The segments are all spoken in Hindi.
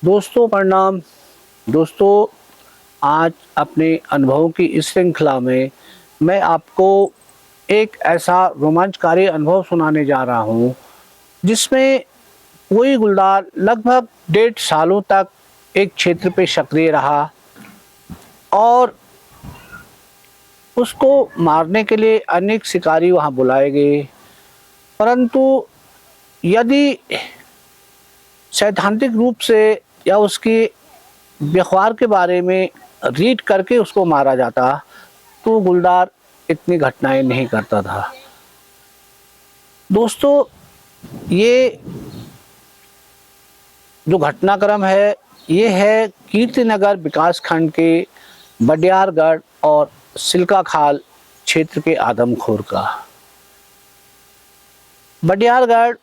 दोस्तों प्रणाम। दोस्तों, आज अपने अनुभवों की इस श्रृंखला में मैं आपको एक ऐसा रोमांचकारी अनुभव सुनाने जा रहा हूँ जिसमें कोई गुलदार लगभग 1.5 सालों तक एक क्षेत्र पे सक्रिय रहा और उसको मारने के लिए अनेक शिकारी वहाँ बुलाए गए। परंतु यदि सैद्धांतिक रूप से या उसकी व्यवहार के बारे में रीड करके उसको मारा जाता तो गुलदार इतनी घटनाएं नहीं करता था। दोस्तों, ये जो घटनाक्रम है ये है कीर्तिनगर विकास खंड के बडियारगढ़ और सिल्का खाल क्षेत्र के आदमखोर का। बडियारगढ़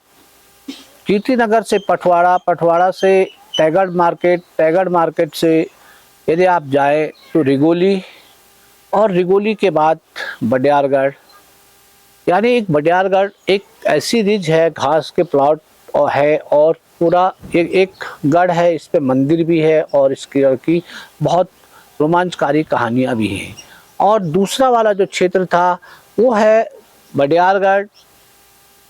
कीर्तिनगर से पटवाड़ा, पटवाड़ा से टैगड़ मार्केट, टैगड़ मार्केट से यदि आप जाए तो रिगोली और रिगोली के बाद बडियारगढ़। यानी एक बडियारगढ़ एक ऐसी रिज है, घास के प्लॉट है और पूरा एक गढ़ है, इस पे मंदिर भी है और इसकी की बहुत रोमांचकारी कहानियाँ भी हैं। और दूसरा वाला जो क्षेत्र था वो है बडियारगढ़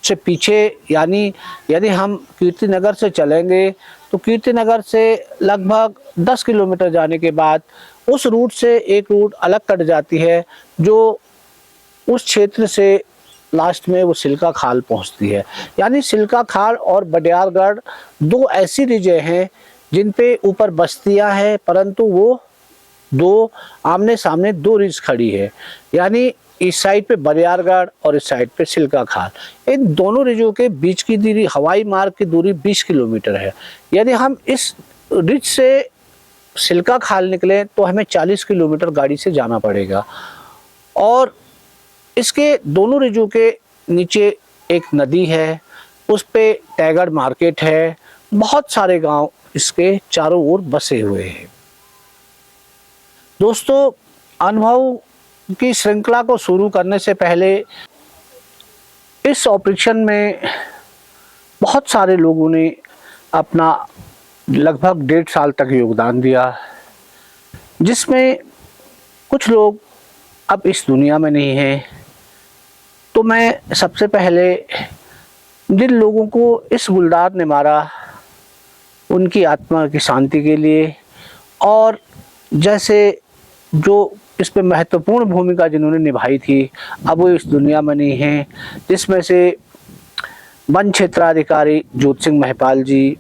से पीछे, यानी यदि हम कीर्तिनगर से चलेंगे तो कीर्तिनगर से लगभग 10 किलोमीटर जाने के बाद उस रूट से एक रूट अलग कट जाती है जो उस क्षेत्र से लास्ट में वो सिल्का खाल पहुंचती है। यानी सिल्का खाल और बडियारगढ़ दो ऐसी रिजें हैं जिन पे ऊपर बस्तियां हैं, परंतु वो दो आमने सामने दो रिज खड़ी है। यानी इस साइड पे बडियारगढ़ और इस साइड पे सिल्का खाल। इन दोनों रिजों के बीच की दूरी, हवाई मार्ग की दूरी 20 किलोमीटर है। यदि हम इस रिज से सिल्का खाल निकले तो हमें 40 किलोमीटर गाड़ी से जाना पड़ेगा। और इसके दोनों रिजों के नीचे एक नदी है, उस पे टैगड़ मार्केट है, बहुत सारे गांव इसके चारों ओर बसे हुए हैं। दोस्तों, अनुभव की श्रृंखला को शुरू करने से पहले इस ऑपरेशन में बहुत सारे लोगों ने अपना लगभग 1.5 साल तक योगदान दिया, जिसमें कुछ लोग अब इस दुनिया में नहीं हैं। तो मैं सबसे पहले जिन लोगों को इस गुलदार ने मारा उनकी आत्मा की शांति के लिए, और जैसे जो इस पे महत्वपूर्ण भूमिका जिन्होंने निभाई थी अब वो इस दुनिया में नहीं हैं, जिसमें से वन क्षेत्राधिकारी जोत सिंह महपाल जी,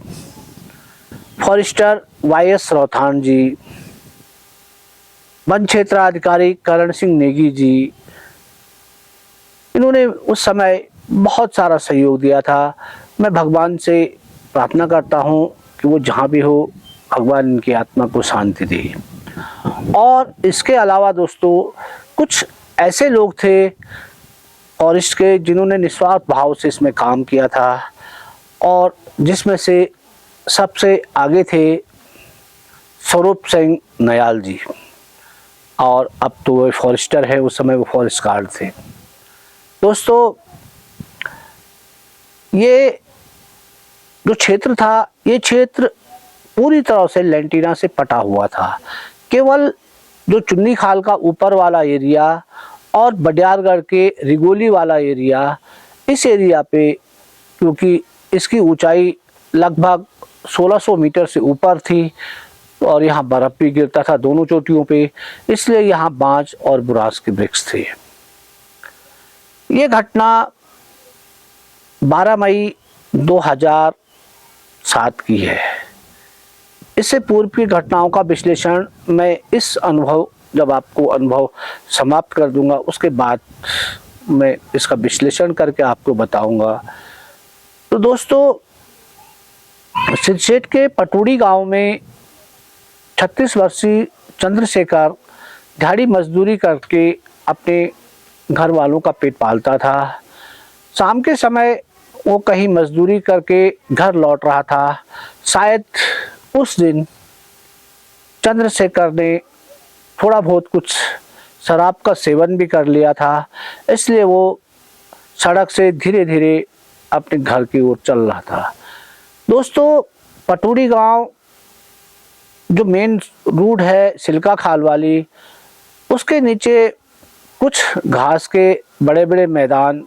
फॉरेस्टर YS रौथान जी, वन क्षेत्राधिकारी करण सिंह नेगी जी, इन्होंने उस समय बहुत सारा सहयोग दिया था। मैं भगवान से प्रार्थना करता हूँ कि वो जहाँ भी हो भगवान इनकी आत्मा को शांति दे। और इसके अलावा दोस्तों कुछ ऐसे लोग थे फॉरेस्ट के जिन्होंने निस्वार्थ भाव से इसमें काम किया था, और जिसमें से सबसे आगे थे स्वरूप सिंह नयाल जी, और अब तो वो फॉरेस्टर है, उस समय वो फॉरेस्ट गार्ड थे। दोस्तों, ये जो क्षेत्र था ये क्षेत्र पूरी तरह से लेंटिना से पटा हुआ था। केवल जो चुन्नी खाल का ऊपर वाला एरिया और बडियारगढ़ के रिगोली वाला एरिया, इस एरिया पे क्योंकि इसकी ऊंचाई लगभग 1600 मीटर से ऊपर थी और यहाँ बर्फ़ भी गिरता था दोनों चोटियों पे, इसलिए यहाँ बांज और बुरास के वृक्ष थे। ये घटना 12 मई 2007 की है। इससे पूर्व की घटनाओं का विश्लेषण मैं इस अनुभव, जब आपको अनुभव समाप्त कर दूंगा उसके बाद मैं इसका विश्लेषण करके आपको बताऊंगा। तो दोस्तों, सिरसेट के पटूड़ी गांव में 36 वर्षीय चंद्रशेखर दिहाड़ी मजदूरी करके अपने घर वालों का पेट पालता था। शाम के समय वो कहीं मजदूरी करके घर लौट रहा था। शायद उस दिन चंद्रशेखर ने थोड़ा बहुत कुछ शराब का सेवन भी कर लिया था, इसलिए वो सड़क से धीरे धीरे अपने घर की ओर चल रहा था। दोस्तों, पटूड़ी गांव जो मेन रोड है सिल्का खाल वाली, उसके नीचे कुछ घास के बड़े बड़े मैदान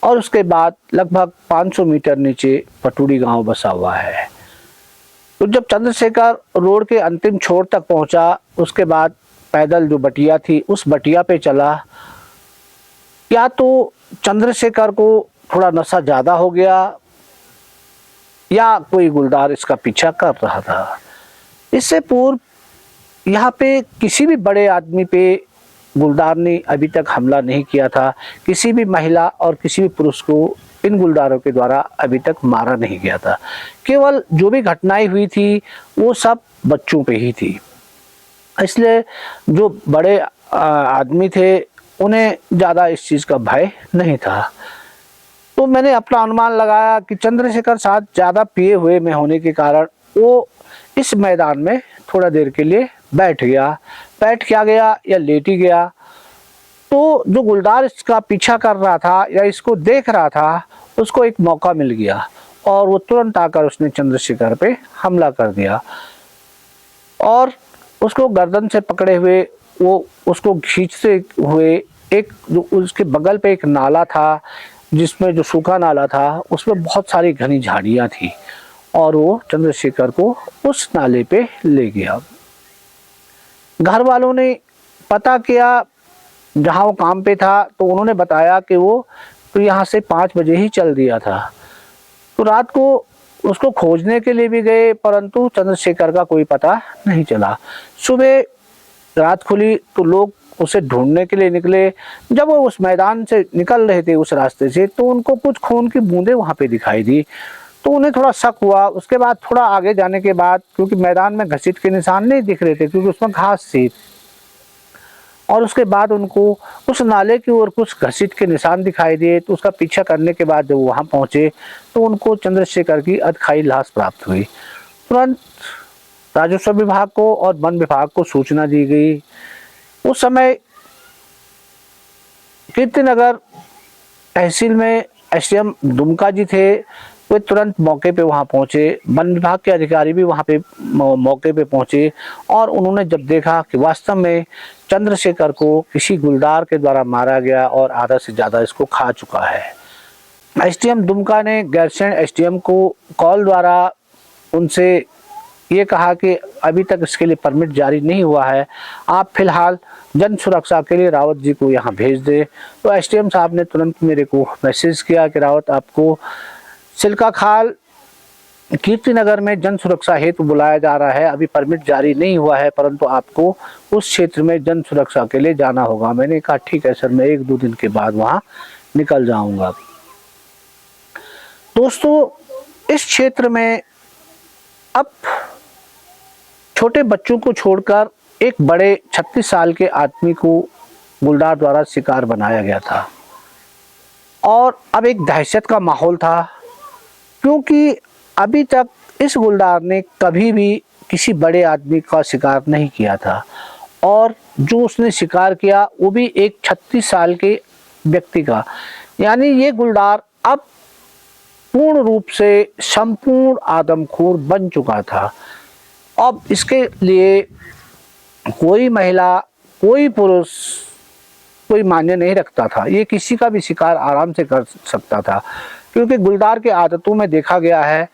और उसके बाद लगभग 500 मीटर नीचे पटूड़ी गांव बसा हुआ है। तो जब चंद्रशेखर रोड के अंतिम छोर तक पहुंचा, उसके बाद पैदल जो बटिया थी उस बटिया पे चला। या तो चंद्रशेखर को थोड़ा नशा ज़्यादा हो गया या कोई गुलदार इसका पीछा कर रहा था। इससे पूर्व यहाँ पे किसी भी बड़े आदमी पे गुलदार ने अभी तक हमला नहीं किया था। किसी भी महिला और किसी भी पुरुष को इन गुलदारों के द्वारा अभी तक मारा नहीं गया था। केवल जो भी घटनाएं हुई थी वो सब बच्चों पे ही थी। इसलिए जो बड़े आदमी थे उन्हें ज़्यादा इस चीज़ का भय नहीं था। तो मैंने अपना अनुमान लगाया कि चंद्रशेखर साहब ज़्यादा पिए हुए में होने के कारण वो इस मैदान में थोड़ा देर के लिए बैठ क्या गया या लेट ही गया। तो जो गुलदार इसका पीछा कर रहा था या इसको देख रहा था, उसको एक मौका मिल गया और वो तुरंत आकर उसने चंद्रशेखर पे हमला कर दिया और उसको गर्दन से पकड़े हुए वो उसको खींचते हुए एक जो उसके बगल पे एक नाला था, जिसमें जो सूखा नाला था उसमें बहुत सारी घनी झाड़ियाँ थी, और वो चंद्रशेखर को उस नाले पे ले गया। घर वालों ने पता किया, जहाँ वो काम पे था तो उन्होंने बताया कि वो तो यहाँ से 5 बजे ही चल दिया था। तो रात को उसको खोजने के लिए भी गए, परंतु चंद्रशेखर का कोई पता नहीं चला। सुबह रात खुली तो लोग उसे ढूंढने के लिए निकले। जब वो उस मैदान से निकल रहे थे उस रास्ते से, तो उनको कुछ खून की बूंदें वहाँ पे दिखाई दी। तो उन्हें थोड़ा शक हुआ। उसके बाद थोड़ा आगे जाने के बाद, क्योंकि मैदान में घसीट के निशान नहीं दिख रहे थे क्योंकि उसमें घास थी, और उसके बाद उनको उस नाले की ओर कुछ घसीट के निशान दिखाई दिए। तो उसका पीछा करने के बाद जब वहाँ पहुँचे तो उनको चंद्रशेखर की अधखाई लाश प्राप्त हुई। तुरंत राजस्व विभाग को और वन विभाग को सूचना दी गई। उस समय कीर्तिनगर तहसील में एसडीएम दुमका जी थे, वे तुरंत मौके पे वहाँ पहुँचे। वन विभाग के अधिकारी भी वहाँ पे मौके पे पहुँचे और उन्होंने जब देखा कि वास्तव में चंद्रशेखर को किसी गुलदार के द्वारा मारा गया और आधा से ज़्यादा इसको खा चुका है। एसडीएम दुमका ने गैरसैंण एसडीएम को कॉल द्वारा उनसे ये कहा कि अभी तक इसके लिए परमिट जारी नहीं हुआ है, आप फिलहाल जन सुरक्षा के लिए रावत जी को यहाँ भेज दे। तो एसडीएम साहब ने तुरंत मेरे को मैसेज किया कि रावत, आपको सिल्का खाल कीर्तिनगर में जन सुरक्षा हेतु बुलाया जा रहा है। अभी परमिट जारी नहीं हुआ है, परंतु आपको उस क्षेत्र में जन सुरक्षा के लिए जाना होगा। मैंने कहा ठीक है सर, मैं 1-2 दिन के बाद वहाँ निकल जाऊँगा। दोस्तों, इस क्षेत्र में अब छोटे बच्चों को छोड़कर एक बड़े 36 साल के आदमी को गुलदार द्वारा शिकार बनाया गया था और अब एक दहशत का माहौल था, क्योंकि अभी तक इस गुलदार ने कभी भी किसी बड़े आदमी का शिकार नहीं किया था और जो उसने शिकार किया वो भी एक 36 साल के व्यक्ति का। यानी ये गुलदार अब पूर्ण रूप से संपूर्ण आदमखोर बन चुका था। अब इसके लिए कोई महिला, कोई पुरुष कोई मान्य नहीं रखता था। ये किसी का भी शिकार आराम से कर सकता था, क्योंकि गुलदार के आदतों में देखा गया है,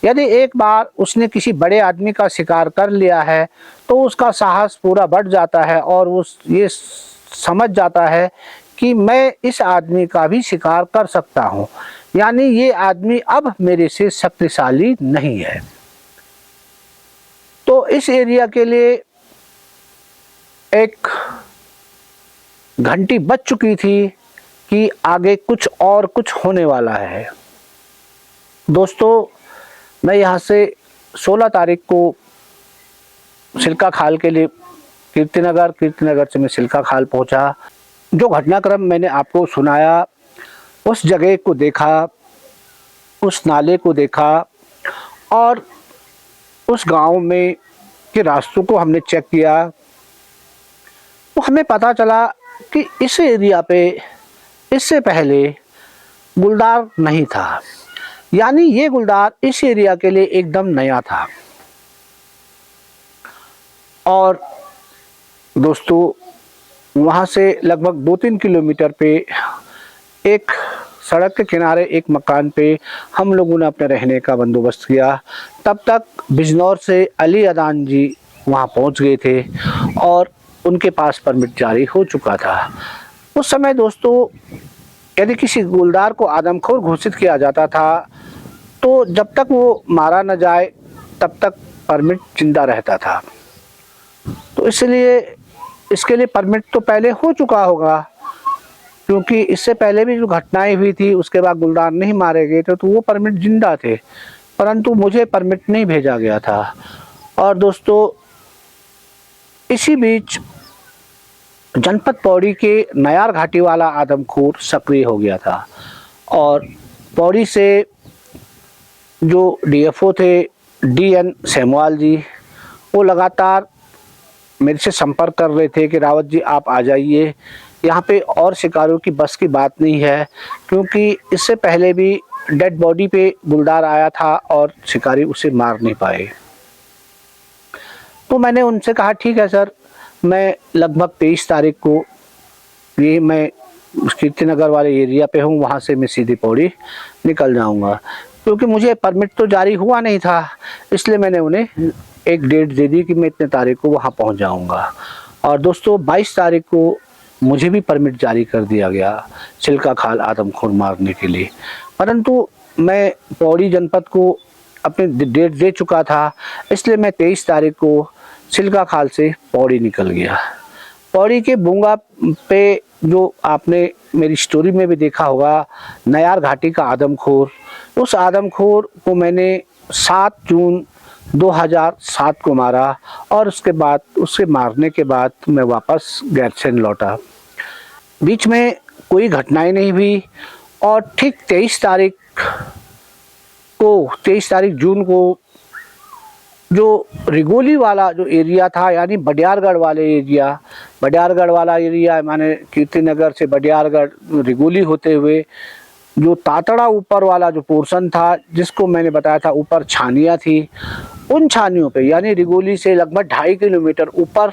यदि एक बार उसने किसी बड़े आदमी का शिकार कर लिया है तो उसका साहस पूरा बढ़ जाता है और वो ये समझ जाता है कि मैं इस आदमी का भी शिकार कर सकता हूँ, यानी ये आदमी अब मेरे से शक्तिशाली नहीं है। तो इस एरिया के लिए एक घंटी बज चुकी थी कि आगे कुछ होने वाला है। दोस्तों, मैं यहाँ से 16 तारीख को सिल्का खाल के लिए कीर्तिनगर से मैं सिल्का खाल पहुँचा। जो घटनाक्रम मैंने आपको सुनाया, उस जगह को देखा, उस नाले को देखा और उस गांव में के रास्तों को हमने चेक किया, तो हमें पता चला कि इस एरिया पे इससे पहले गुलदार नहीं था। यानी ये गुलदार इस एरिया के लिए एकदम नया था। और दोस्तों वहाँ से लगभग 2-3 किलोमीटर पे एक सड़क के किनारे एक मकान पे हम लोगों ने अपने रहने का बंदोबस्त किया। तब तक बिजनौर से अली अदान जी वहाँ पहुँच गए थे और उनके पास परमिट जारी हो चुका था। उस समय दोस्तों यदि किसी गुलदार को आदमखोर घोषित किया जाता था तो जब तक वो मारा न जाए तब तक परमिट जिंदा रहता था। तो इसलिए इसके लिए परमिट तो पहले हो चुका होगा, क्योंकि इससे पहले भी जो घटनाएं हुई थी उसके बाद गुलदार नहीं मारे गए थे तो वो परमिट जिंदा थे, परंतु मुझे परमिट नहीं भेजा गया था। और दोस्तों इसी बीच जनपद पौड़ी के नयार घाटी वाला आदमखोर सक्रिय हो गया था और पौड़ी से जो डीएफओ थे DN सेमवाल जी, वो लगातार मेरे से संपर्क कर रहे थे कि रावत जी आप आ जाइए, यहाँ पे और शिकारियों की बस की बात नहीं है, क्योंकि इससे पहले भी डेड बॉडी पे गुलदार आया था और शिकारी उसे मार नहीं पाए। तो मैंने उनसे कहा ठीक है सर, मैं लगभग 23 तारीख को ये मैं कीर्तिनगर वाले एरिया पे हूँ, वहाँ से मैं सीधी पौड़ी निकल जाऊँगा। क्योंकि मुझे परमिट तो जारी हुआ नहीं था, इसलिए मैंने उन्हें एक डेट दे दी कि मैं इतने तारीख को वहाँ पहुँच जाऊँगा। और दोस्तों 22 तारीख को मुझे भी परमिट जारी कर दिया गया चिल्का खाल आदमखोर मारने के लिए, परंतु मैं पौड़ी जनपद को अपनी डेट दे चुका था, इसलिए मैं 23 तारीख को चिल्का खाल से पौड़ी निकल गया। पौड़ी के बुंगा पे जो आपने मेरी स्टोरी में भी देखा होगा, नयार घाटी का आदमखोर, उस आदमखोर को मैंने 7 जून 2007 को मारा और उसके बाद उसके मारने के बाद मैं वापस गैरसैंण लौटा। बीच में कोई घटनाएं नहीं हुई और ठीक 23 तारीख जून को जो रिगोली वाला जो एरिया था, यानी बडियारगढ़ वाला एरिया माने कीर्तिनगर से बडियारगढ़ रिगोली होते हुए जो तातड़ा ऊपर वाला जो पोर्शन था, जिसको मैंने बताया था ऊपर छानियाँ थी, उन छानियों पे यानी रिगोली से लगभग 2.5 किलोमीटर ऊपर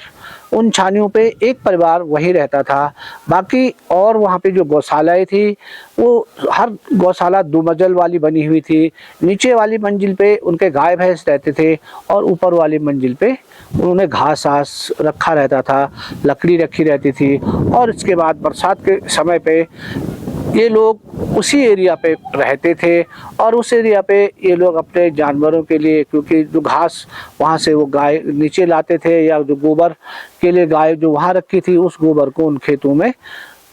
उन छानियों पे एक परिवार वहीं रहता था। बाकी और वहाँ पे जो गौशालाएँ थी वो हर गौशाला 2 मंजिल वाली बनी हुई थी। नीचे वाली मंजिल पे उनके गाय भैंस रहते थे और ऊपर वाली मंजिल पे उन्होंने घास आस रखा रहता था, लकड़ी रखी रहती थी। और इसके बाद बरसात के समय पे ये लोग उसी एरिया पे रहते थे और उस एरिया पे ये लोग अपने जानवरों के लिए, क्योंकि जो घास वहाँ से वो गाय नीचे लाते थे या जो गोबर के लिए गाय जो वहाँ रखी थी, उस गोबर को उन खेतों में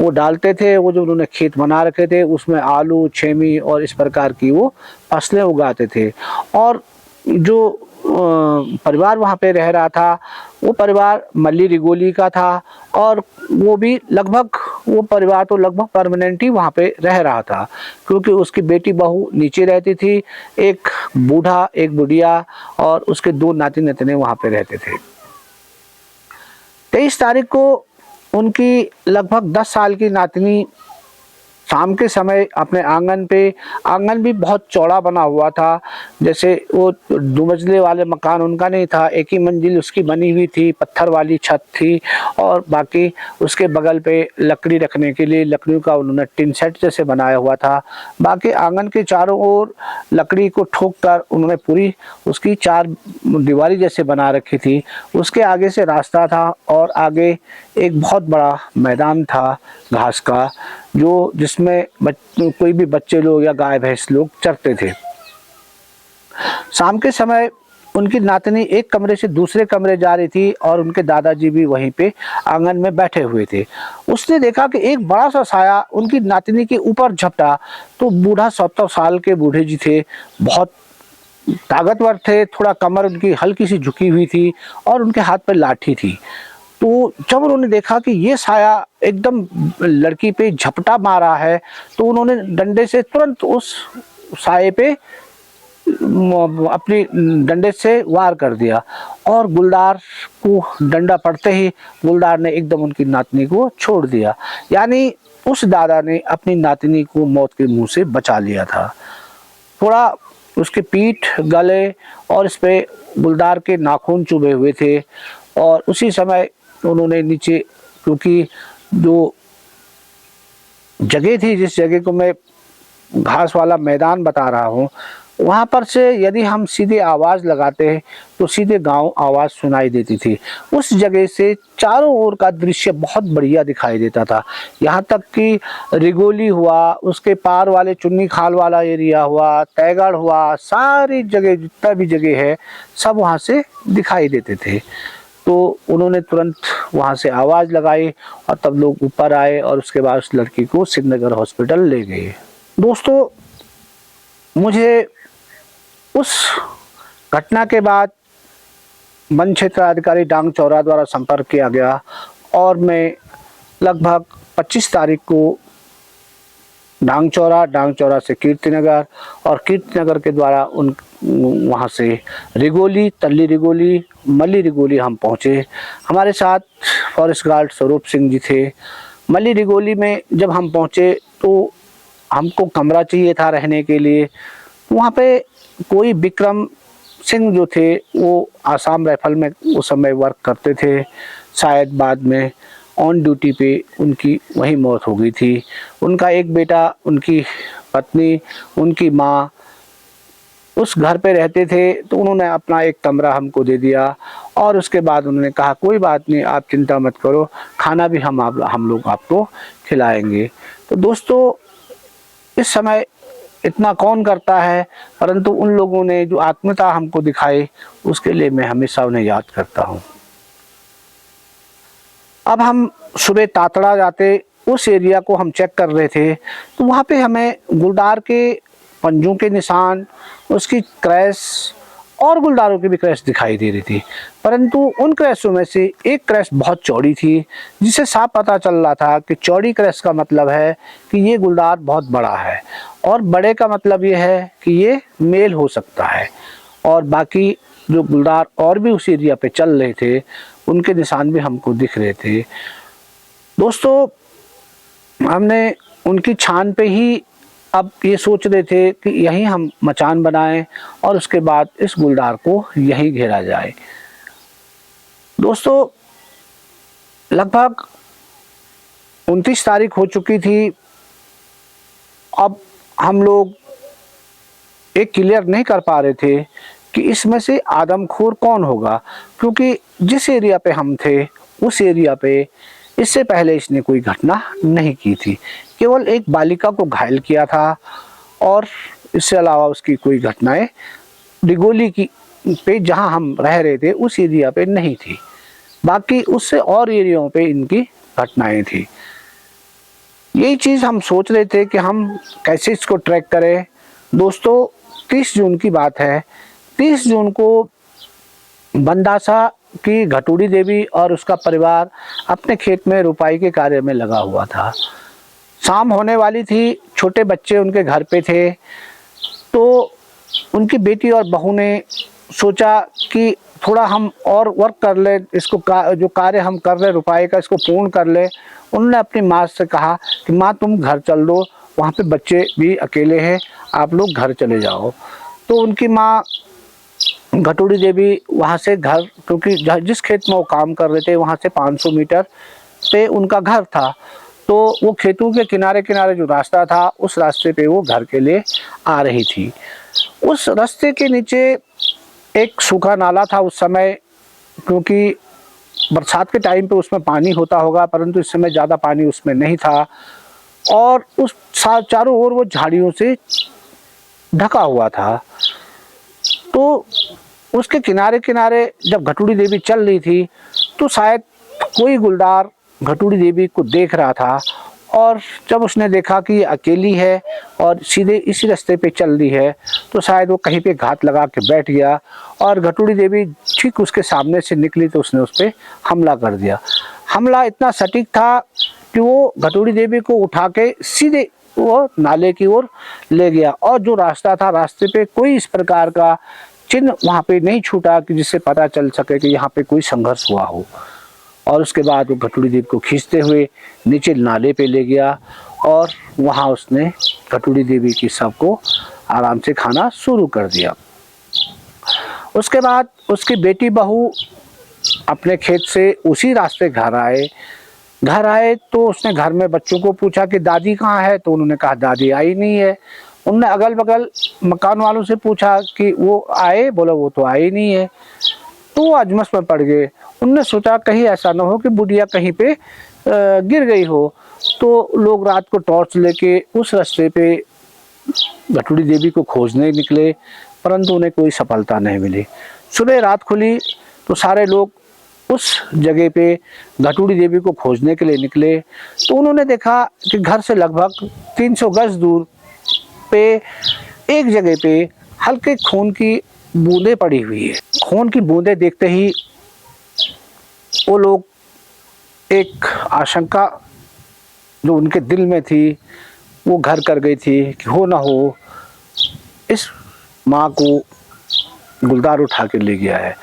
वो डालते थे। वो जो उन्होंने खेत बना रखे थे उसमें आलू, छेमी और इस प्रकार की वो फसलें उगाते थे। और जो परिवार वहाँ पे रह रहा था वो परिवार मल्ली रिगोली का था और वो परिवार तो लगभग परमानेंट ही वहाँ पे रह रहा था, क्योंकि उसकी बेटी बहू नीचे रहती थी, एक बूढ़ा एक बुढ़िया और उसके 2 नाती नतने वहाँ पे रहते थे। 23 तारीख को उनकी लगभग 10 साल की नातनी शाम के समय अपने आंगन भी बहुत चौड़ा बना हुआ था, जैसे वो 2 मंजिले वाले मकान उनका नहीं था, एक ही मंजिल उसकी बनी हुई थी, पत्थर वाली छत थी और बाकी उसके बगल पे लकड़ी रखने के लिए लकड़ियों का उन्होंने टिन सेट जैसे बनाया हुआ था। बाकी आंगन के चारों ओर लकड़ी को ठोक कर उन्होंने पूरी उसकी 4 दीवारी जैसे बना रखी थी। उसके आगे से रास्ता था और आगे एक बहुत बड़ा मैदान था घास का, जिसमें कोई भी बच्चे लोग या गाय भैंस लोग चरते थे। शाम के समय उनकी नातनी एक कमरे से दूसरे कमरे जा रही थी और उनके दादाजी भी वहीं पे आंगन में बैठे हुए थे। उसने देखा कि एक बड़ा सा साया उनकी नातनी के ऊपर झपटा। तो बूढ़ा 70 साल के बूढ़े जी थे, बहुत ताकतवर थे, थोड़ा कमर उनकी हल्की सी झुकी हुई थी और उनके हाथ पर लाठी थी। तो जब उन्होंने देखा कि ये साया एकदम लड़की पे झपटा मारा है, तो उन्होंने डंडे से तुरंत उस साये पे अपनी डंडे से वार कर दिया और गुलदार को डंडा पड़ते ही गुलदार ने एकदम उनकी नातनी को छोड़ दिया। यानी उस दादा ने अपनी नातनी को मौत के मुंह से बचा लिया था। थोड़ा उसके पीठ, गले और इस पे गुलदार के नाखून चुभे हुए थे और उसी समय उन्होंने नीचे, क्योंकि जो जगह थी, जिस जगह को मैं घास वाला मैदान बता रहा हूँ, वहाँ पर से यदि हम सीधे आवाज़ लगाते तो सीधे गांव आवाज़ सुनाई देती थी। उस जगह से चारों ओर का दृश्य बहुत बढ़िया दिखाई देता था। यहाँ तक कि रिगोली हुआ, उसके पार वाले चुन्नी खाल वाला एरिया हुआ, तैगढ़ हुआ, सारी जगह जितना भी जगह है सब वहाँ से दिखाई देते थे। तो उन्होंने तुरंत वहाँ से आवाज़ लगाई और तब लोग ऊपर आए और उसके बाद उस लड़की को श्रीनगर हॉस्पिटल ले गए। दोस्तों, मुझे उस घटना के बाद वन क्षेत्राधिकारी डांग चौरा द्वारा संपर्क किया गया और मैं लगभग 25 तारीख को डांग चौरा से कीर्तिनगर और कीर्तिनगर के द्वारा वहाँ से रिगोली, तल्ली रिगोली, मल्ली रिगोली हम पहुँचे। हमारे साथ फॉरेस्ट गार्ड स्वरूप सिंह जी थे। मल्ली रिगोली में जब हम पहुँचे तो हमको कमरा चाहिए था रहने के लिए। वहाँ पे कोई विक्रम सिंह जो थे वो आसाम राइफल में उस समय वर्क करते थे, शायद बाद में ऑन ड्यूटी पे उनकी वहीं मौत हो गई थी। उनका एक बेटा, उनकी पत्नी, उनकी माँ उस घर पे रहते थे। तो उन्होंने अपना एक कमरा हमको दे दिया और उसके बाद उन्होंने कहा कोई बात नहीं, आप चिंता मत करो, खाना भी हम लोग आपको खिलाएंगे। तो दोस्तों, इस समय इतना कौन करता है, परंतु उन लोगों ने जो आत्मीयता हमको दिखाई उसके लिए मैं हमेशा उन्हें याद करता हूँ। अब हम सुबह तातड़ा जाते, उस एरिया को हम चेक कर रहे थे तो वहाँ पे हमें गुलदार के पंजों के निशान, उसकी क्रैश और गुलदारों की भी क्रैश दिखाई दे रही थी। परंतु उन क्रैशों में से एक क्रैश बहुत चौड़ी थी, जिससे साफ पता चल रहा था कि चौड़ी क्रैश का मतलब है कि ये गुलदार बहुत बड़ा है और बड़े का मतलब ये है कि ये मेल हो सकता है। और बाकी जो गुलदार और भी उस एरिया पे चल रहे थे उनके निशान भी हमको दिख रहे थे। दोस्तों, हमने उनकी छान पे ही अब ये सोच रहे थे कि यहीं हम मचान बनाएं और उसके बाद इस गुलदार को यहीं घेरा जाए। दोस्तों, लगभग 29 तारीख हो चुकी थी। अब हम लोग एक क्लियर नहीं कर पा रहे थे कि इसमें से आदमखोर कौन होगा, क्योंकि जिस एरिया पे हम थे उस एरिया पे इससे पहले इसने कोई घटना नहीं की थी। केवल एक बालिका को घायल किया था और इससे अलावा उसकी कोई घटनाएं रिगोली की पे जहां हम रह रहे थे उस एरिया पे नहीं थी। बाकी उससे और एरियाओं पे इनकी घटनाएं थी। यही चीज़ हम सोच रहे थे कि हम कैसे इसको ट्रैक करें। दोस्तों, 30 जून की बात है। 30 जून को बंदासा की घटूड़ी देवी और उसका परिवार अपने खेत में रुपाई के कार्य में लगा हुआ था। शाम होने वाली थी, छोटे बच्चे उनके घर पे थे। तो उनकी बेटी और बहू ने सोचा कि थोड़ा हम और वर्क कर ले, इसको जो कार्य हम कर रहे रुपाई का इसको पूर्ण कर ले। उन्होंने अपनी माँ से कहा कि माँ तुम घर चल दो, वहाँ पे बच्चे भी अकेले हैं, आप लोग घर चले जाओ। तो उनकी माँ घटूड़ी देवी वहाँ से घर, क्योंकि जिस खेत में वो काम कर रहे थे वहाँ से 500 मीटर पे उनका घर था, तो वो खेतों के किनारे किनारे जो रास्ता था उस रास्ते पे वो घर के लिए आ रही थी। उस रास्ते के नीचे एक सूखा नाला था उस समय, क्योंकि बरसात के टाइम पे उसमें पानी होता होगा, परंतु इस समय ज़्यादा पानी उसमें नहीं था और उस चारों ओर वो झाड़ियों से ढका हुआ था। तो उसके किनारे किनारे जब घटूड़ी देवी चल रही थी तो शायद कोई गुलदार घटूड़ी देवी को देख रहा था और जब उसने देखा कि ये अकेली है और सीधे इसी रास्ते पे चल रही है तो शायद वो कहीं पे घात लगा के बैठ गया और घटूड़ी देवी ठीक उसके सामने से निकली तो उसने उस पर हमला कर दिया। हमला इतना सटीक था कि वो घटूड़ी देवी को उठा के सीधे वो नाले की ओर ले गया और जो रास्ता था रास्ते पे कोई इस प्रकार का चिन्ह वहाँ पे नहीं छूटा कि जिससे पता चल सके कि यहाँ पे कोई संघर्ष हुआ हो। और उसके बाद वो घटूड़ी देवी को खींचते हुए नीचे नाले पे ले गया और वहाँ उसने घटूड़ी देवी की शव को आराम से खाना शुरू कर दिया। उसके बाद उसकी बेटी बहू अपने खेत से उसी रास्ते घर आए तो उसने घर में बच्चों को पूछा कि दादी कहाँ है, तो उन्होंने कहा दादी आई नहीं है। उनने अगल बगल मकान वालों से पूछा कि वो आए, बोला वो तो आई नहीं है। तो वो अजमस में पड़ गए। उनने सोचा कहीं ऐसा ना हो कि बुढ़िया कहीं पे गिर गई हो। तो लोग रात को टॉर्च लेके उस रास्ते पे घटुड़ी देवी को खोजने निकले, परंतु उन्हें कोई सफलता नहीं मिली। सुबह रात खुली तो सारे लोग उस जगह पे घटुड़ी देवी को खोजने के लिए निकले। तो उन्होंने देखा कि घर से लगभग 300 गज दूर पे एक जगह पे हल्के खून की बूंदें पड़ी हुई है। खून की बूंदें देखते ही वो लोग एक आशंका जो उनके दिल में थी वो घर कर गई थी कि हो ना हो इस माँ को गुलदार उठा के ले गया है।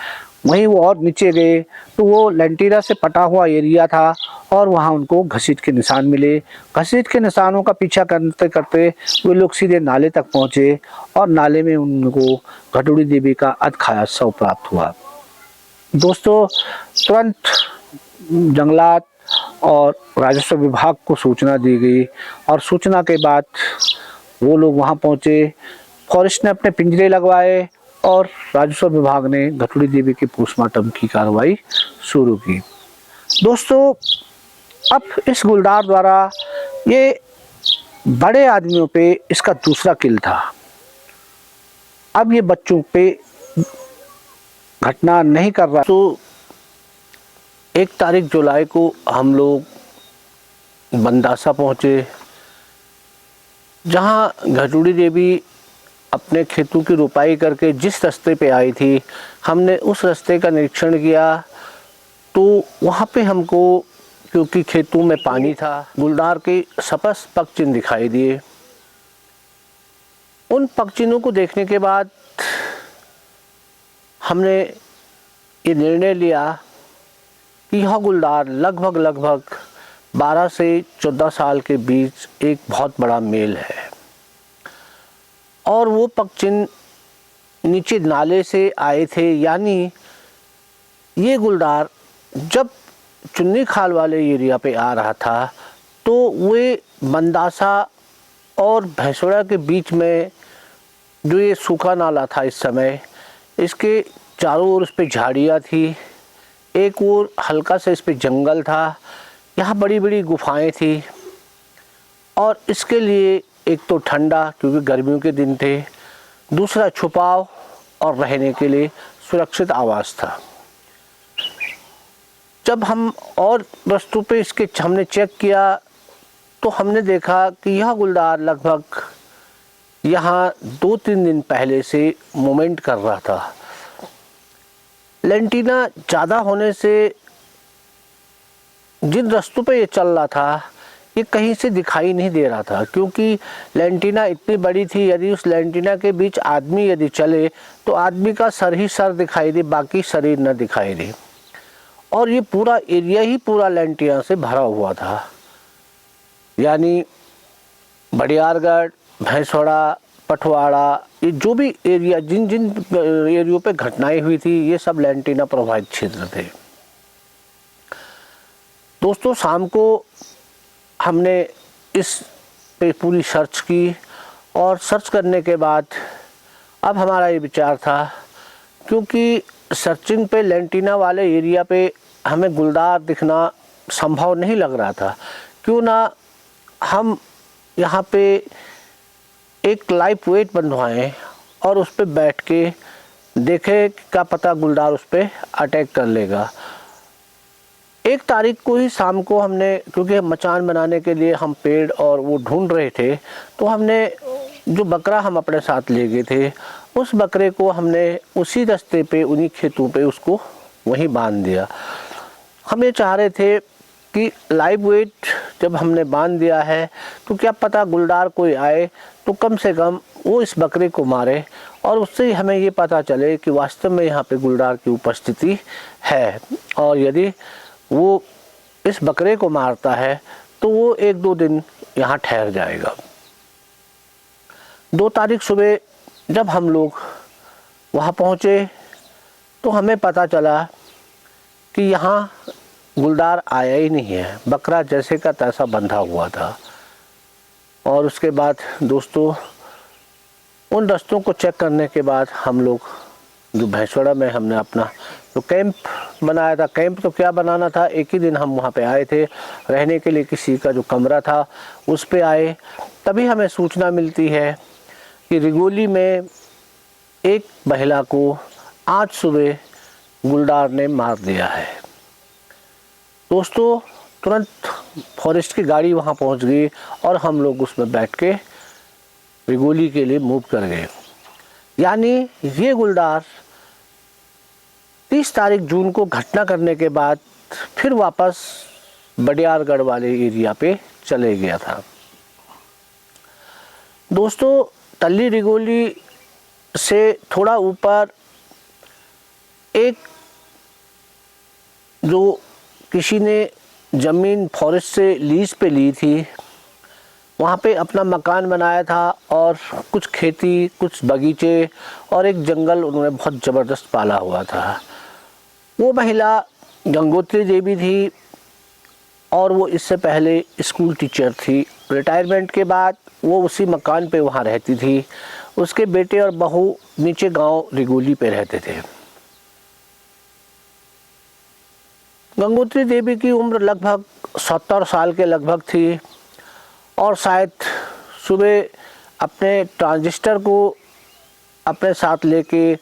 वहीं वो और नीचे गए तो वो लेंटीरा से पटा हुआ एरिया था और वहाँ उनको घसीट के निशान मिले। घसीट के निशानों का पीछा करते करते वो लोग सीधे नाले तक पहुँचे और नाले में उनको घटुड़ी देवी का अधखाया शव प्राप्त हुआ। दोस्तों, तुरंत जंगलात और राजस्व विभाग को सूचना दी गई और सूचना के बाद वो लोग वहाँ पहुँचे। फॉरेस्ट ने अपने पिंजरे लगवाए और राजस्व विभाग ने घटुड़ी देवी के पोस्टमार्टम की कार्रवाई शुरू की। दोस्तों, अब इस गुलदार द्वारा ये बड़े आदमियों पे इसका दूसरा किल था। अब ये बच्चों पे घटना नहीं कर रहा। तो 1 तारीख जुलाई को हम लोग बंदासा पहुँचे, जहाँ घटुड़ी देवी अपने खेतों की रुपाई करके जिस रास्ते पे आई थी, हमने उस रास्ते का निरीक्षण किया। तो वहाँ पे हमको, क्योंकि खेतों में पानी था, गुलदार के स्पष्ट पग चिन्ह दिखाई दिए। उन पग चिन्हों को देखने के बाद हमने ये निर्णय लिया कि यह गुलदार लगभग 12 से 14 साल के बीच एक बहुत बड़ा मेल है और वो पग चिन्ह नीचे नाले से आए थे। यानी ये गुलदार जब चुन्नी खाल वाले एरिया पे आ रहा था तो वे बंदासा और भैंसोड़ा के बीच में जो ये सूखा नाला था, इस समय इसके चारों ओर इस पे झाड़ियाँ थी, एक ओर हल्का सा इस पे जंगल था, यहाँ बड़ी बड़ी गुफाएं थी और इसके लिए एक तो ठंडा क्योंकि गर्मियों के दिन थे, दूसरा छुपाव और रहने के लिए सुरक्षित आवास था। जब हम और रस्तों पे इसके हमने चेक किया तो हमने देखा कि यह गुलदार लगभग यहाँ 2-3 दिन पहले से मूवमेंट कर रहा था। लेंटिना ज़्यादा होने से जिन रास्तों पे ये चल रहा था ये कहीं से दिखाई नहीं दे रहा था, क्योंकि लेंटिना इतनी बड़ी थी, यदि उस लेंटिना के बीच आदमी यदि चले तो आदमी का सर ही सर दिखाई दे, बाकी शरीर न दिखाई दे। और ये पूरा एरिया ही पूरा लेंटिना से भरा हुआ था। यानी बड़ियारगढ़, भैंसवाड़ा, पटवाड़ा, ये जो भी एरिया जिन जिन एरियो पे घटनाएं हुई थी ये सब लेंटिना प्रभावित क्षेत्र थे। दोस्तों, शाम को हमने इस पे पूरी सर्च की और सर्च करने के बाद अब हमारा ये विचार था, क्योंकि सर्चिंग पे लेंटिना वाले एरिया पे हमें गुलदार दिखना संभव नहीं लग रहा था, क्यों ना हम यहाँ पे एक लाइव वेट बनवाएं और उस पर बैठ के देखें, क्या पता गुलदार उस पर अटैक कर लेगा। 1 तारीख को ही शाम को हमने, क्योंकि मचान बनाने के लिए हम पेड़ और वो ढूंढ रहे थे, तो हमने जो बकरा हम अपने साथ ले गए थे उस बकरे को हमने उसी रास्ते पे उन्हीं खेतों पे उसको वहीं बांध दिया। हम ये चाह रहे थे कि लाइव वेट जब हमने बांध दिया है तो क्या पता गुलदार कोई आए तो कम से कम वो इस बकरे को मारे और उससे ही हमें ये पता चले कि वास्तव में यहाँ पे गुलदार की उपस्थिति है। और यदि वो इस बकरे को मारता है तो वो 1-2 दिन यहाँ ठहर जाएगा। 2 तारीख सुबह जब हम लोग वहाँ पहुँचे तो हमें पता चला कि यहाँ गुलदार आया ही नहीं है, बकरा जैसे का तैसा बंधा हुआ था। और उसके बाद दोस्तों उन रास्तों को चेक करने के बाद हम लोग जो भैंसवाड़ा में हमने अपना जो कैंप बनाया था, कैंप तो क्या बनाना था, एक ही दिन हम वहाँ पे आए थे रहने के लिए, किसी का जो कमरा था उस पे आए। तभी हमें सूचना मिलती है कि रिगोली में एक महिला को आज सुबह गुलदार ने मार दिया है। दोस्तों तुरंत फॉरेस्ट की गाड़ी वहाँ पहुँच गई और हम लोग उसमें बैठ के रिगोली के लिए मूव कर गए। यानी ये गुलदार 30 तारीख जून को घटना करने के बाद फिर वापस बडियारगढ़ वाले एरिया पे चले गया था। दोस्तों तल्ली रिगोली से थोड़ा ऊपर एक जो किसी ने ज़मीन फॉरेस्ट से लीज पे ली थी, वहाँ पे अपना मकान बनाया था और कुछ खेती, कुछ बगीचे और एक जंगल उन्होंने बहुत ज़बरदस्त पाला हुआ था। वो महिला गंगोत्री देवी थी और वो इससे पहले स्कूल टीचर थी। रिटायरमेंट के बाद वो उसी मकान पे वहाँ रहती थी। उसके बेटे और बहू नीचे गांव रिगोली पे रहते थे। गंगोत्री देवी की उम्र लगभग 70 साल के लगभग थी और शायद सुबह अपने ट्रांजिस्टर को अपने साथ लेके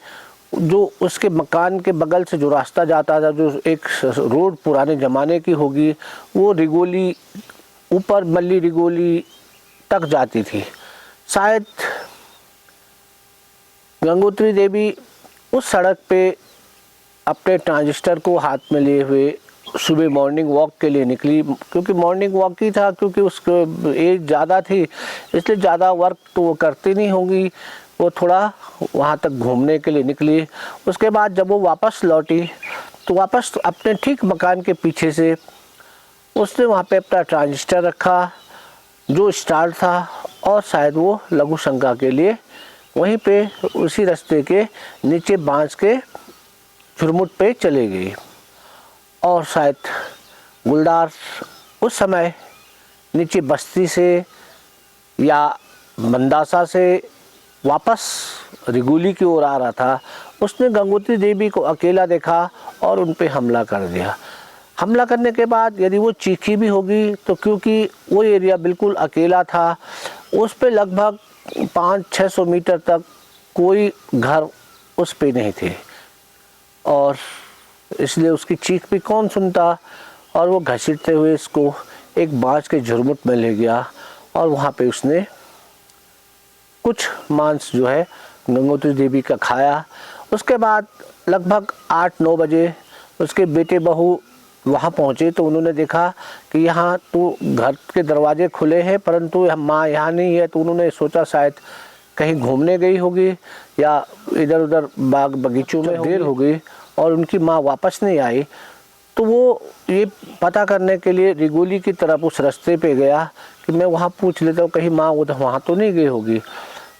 जो उसके मकान के बगल से जो रास्ता जाता था, जो एक रोड पुराने ज़माने की होगी, वो रिगोली ऊपर मल्ली रिगोली तक जाती थी। शायद गंगोत्री देवी उस सड़क पे अपने ट्रांजिस्टर को हाथ में लिए हुए सुबह मॉर्निंग वॉक के लिए निकली, क्योंकि मॉर्निंग वॉक ही था, क्योंकि उसको एज ज़्यादा थी इसलिए ज़्यादा वर्क तो वो करती नहीं होंगी, वो थोड़ा वहाँ तक घूमने के लिए निकली। उसके बाद जब वो वापस लौटी तो वापस अपने ठीक मकान के पीछे से उसने वहाँ पे अपना ट्रांजिस्टर रखा जो स्टार्ट था और शायद वो लघु शंका के लिए वहीं पे उसी रास्ते के नीचे बांस के झुरमुट पे चले गई। और शायद गुलदार उस समय नीचे बस्ती से या मंदासा से वापस रिगोली की ओर आ रहा था। उसने गंगोत्री देवी को अकेला देखा और उन पे हमला कर दिया। हमला करने के बाद यदि वो चीखी भी होगी तो क्योंकि वो एरिया बिल्कुल अकेला था, उस पे लगभग 500-600 मीटर तक कोई घर उस पे नहीं थे और इसलिए उसकी चीख भी कौन सुनता। और वो घसीटते हुए इसको एक बांस के झुरमुट में ले गया और वहाँ पे उसने कुछ मांस जो है गंगोत्री देवी का खाया। उसके बाद लगभग 8-9 बजे उसके बेटे बहू वहाँ पहुँचे तो उन्होंने देखा कि यहाँ तो घर के दरवाजे खुले हैं परंतु माँ यहाँ नहीं है। तो उन्होंने सोचा शायद कहीं घूमने गई होगी या इधर उधर बाग बगीचों में देर हो गई और उनकी माँ वापस नहीं आई। तो वो ये पता करने के लिए रिगोली की तरफ उस रास्ते पे गया कि मैं वहाँ पूछ लेता हूँ कहीं माँ उधर वहाँ तो नहीं गई होगी।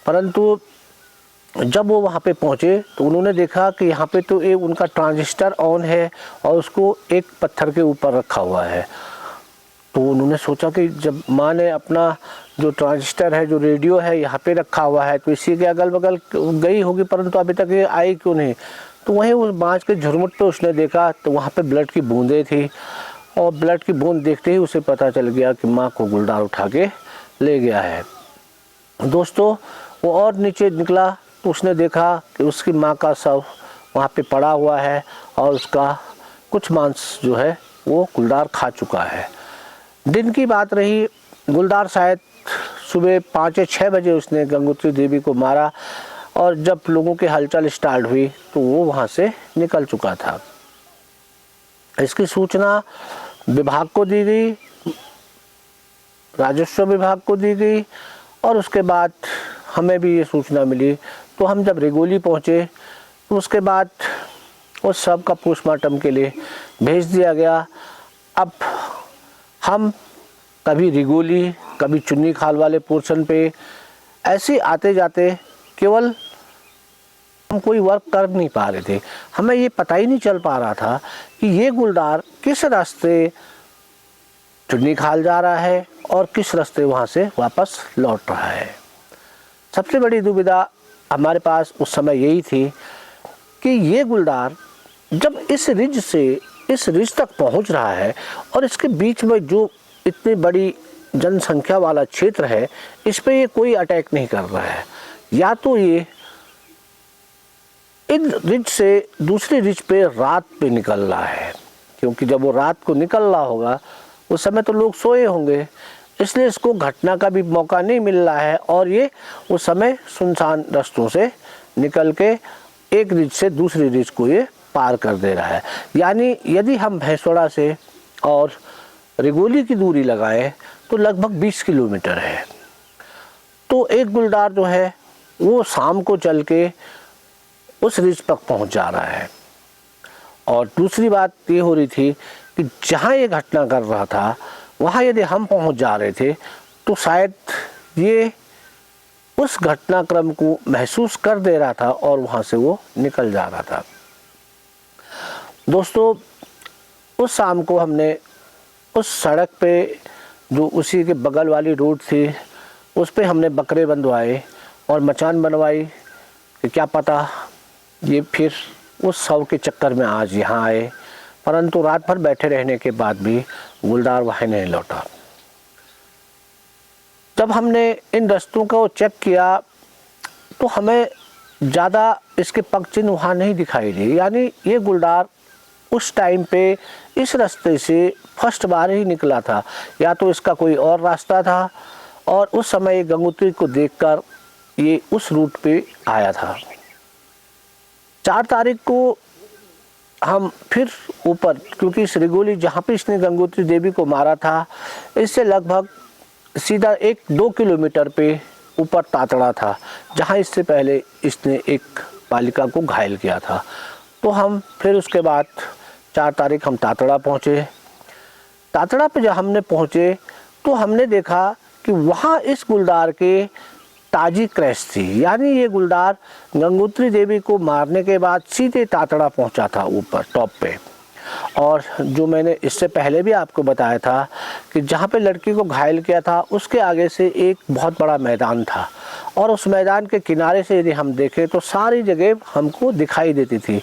परंतु जब वो वहाँ पे पहुँचे तो उन्होंने देखा कि यहाँ पे तो एक उनका ट्रांजिस्टर ऑन है और उसको एक पत्थर के ऊपर रखा हुआ है। तो उन्होंने सोचा कि जब माँ ने अपना जो ट्रांजिस्टर है, जो रेडियो है यहाँ पे रखा हुआ है तो इसी के अगल बगल गई होगी, परंतु अभी तक ये आई क्यों नहीं। तो वहीं उस बांस के झुरमुट पे उसने देखा तो वहाँ पे ब्लड की बूंदें थी और ब्लड की बूंद देखते ही उसे पता चल गया कि माँ को गुलदार उठा के ले गया है। दोस्तों वो और नीचे निकला तो उसने देखा कि उसकी माँ का शव वहाँ पे पड़ा हुआ है और उसका कुछ मांस जो है वो गुलदार खा चुका है। दिन की बात रही, गुलदार शायद सुबह 5 या 6 बजे उसने गंगोत्री देवी को मारा और जब लोगों की हलचल स्टार्ट हुई तो वो वहाँ से निकल चुका था। इसकी सूचना विभाग को दी गई, राजस्व विभाग को दी गई और उसके बाद हमें भी ये सूचना मिली। तो हम जब रिगोली पहुँचे तो उसके बाद उस शव का पोस्टमार्टम के लिए भेज दिया गया। अब हम कभी रिगोली कभी चुन्नी खाल वाले पोर्शन पे ऐसे आते जाते केवल हम कोई वर्क कर नहीं पा रहे थे। हमें ये पता ही नहीं चल पा रहा था कि ये गुलदार किस रास्ते चुन्नी खाल जा रहा है और किस रास्ते वहाँ से वापस लौट रहा है। सबसे बड़ी दुविधा हमारे पास उस समय यही थी कि ये गुलदार जब इस रिज से इस रिज तक पहुँच रहा है और इसके बीच में जो इतनी बड़ी जनसंख्या वाला क्षेत्र है, इस पे ये कोई अटैक नहीं कर रहा है, या तो ये इन रिज से दूसरी रिज पे रात पे निकल रहा है, क्योंकि जब वो रात को निकल रहा होगा उस समय तो लोग सोए होंगे, इसलिए इसको घटना का भी मौका नहीं मिल रहा है और ये उस समय सुनसान रास्तों से निकल के एक रिज से दूसरी रिज को ये पार कर दे रहा है। यानी यदि हम भैंसवाड़ा से और रिगोली की दूरी लगाएं तो लगभग 20 किलोमीटर है। तो एक गुलदार जो है वो शाम को चल के उस रिज तक पहुंच जा रहा है। और दूसरी बात ये हो रही थी कि जहाँ ये घटना कर रहा था वहाँ यदि हम पहुंच जा रहे थे तो शायद ये उस घटनाक्रम को महसूस कर दे रहा था और वहाँ से वो निकल जा रहा था। दोस्तों, उस शाम को हमने उस सड़क पे जो उसी के बगल वाली रोड थी उस पे हमने बकरे बंधवाए और मचान बनवाई कि क्या पता ये फिर उस शव के चक्कर में आज यहाँ आए। परंतु रात भर बैठे रहने के बाद भी गुलदार वहाँ नहीं लौटा। जब हमने इन रास्तों को चेक किया तो हमें ज़्यादा इसके पग चिन्ह वहाँ नहीं दिखाई दिए। यानी ये गुलदार उस टाइम पे इस रास्ते से फर्स्ट बार ही निकला था, या तो इसका कोई और रास्ता था और उस समय ये गंगोत्री को देखकर ये उस रूट पे आया था। 4 तारीख को हम फिर ऊपर, क्योंकि इस रिगोली जहाँ पे इसने गंगोत्री देवी को मारा था इससे लगभग सीधा 1-2 किलोमीटर पे ऊपर तातड़ा था, जहाँ इससे पहले इसने एक बालिका को घायल किया था। तो हम फिर उसके बाद 4 तारीख हम तातड़ा पहुँचे। तातड़ा पे जब हमने पहुँचे तो हमने देखा कि वहाँ इस गुलदार के ताजी क्रैश थी। यानी ये गुलदार गंगोत्री देवी को मारने के बाद सीधे तातड़ा पहुँचा था ऊपर टॉप पे। और जो मैंने इससे पहले भी आपको बताया था कि जहाँ पे लड़की को घायल किया था उसके आगे से एक बहुत बड़ा मैदान था और उस मैदान के किनारे से यदि हम देखें तो सारी जगह हमको दिखाई देती थी।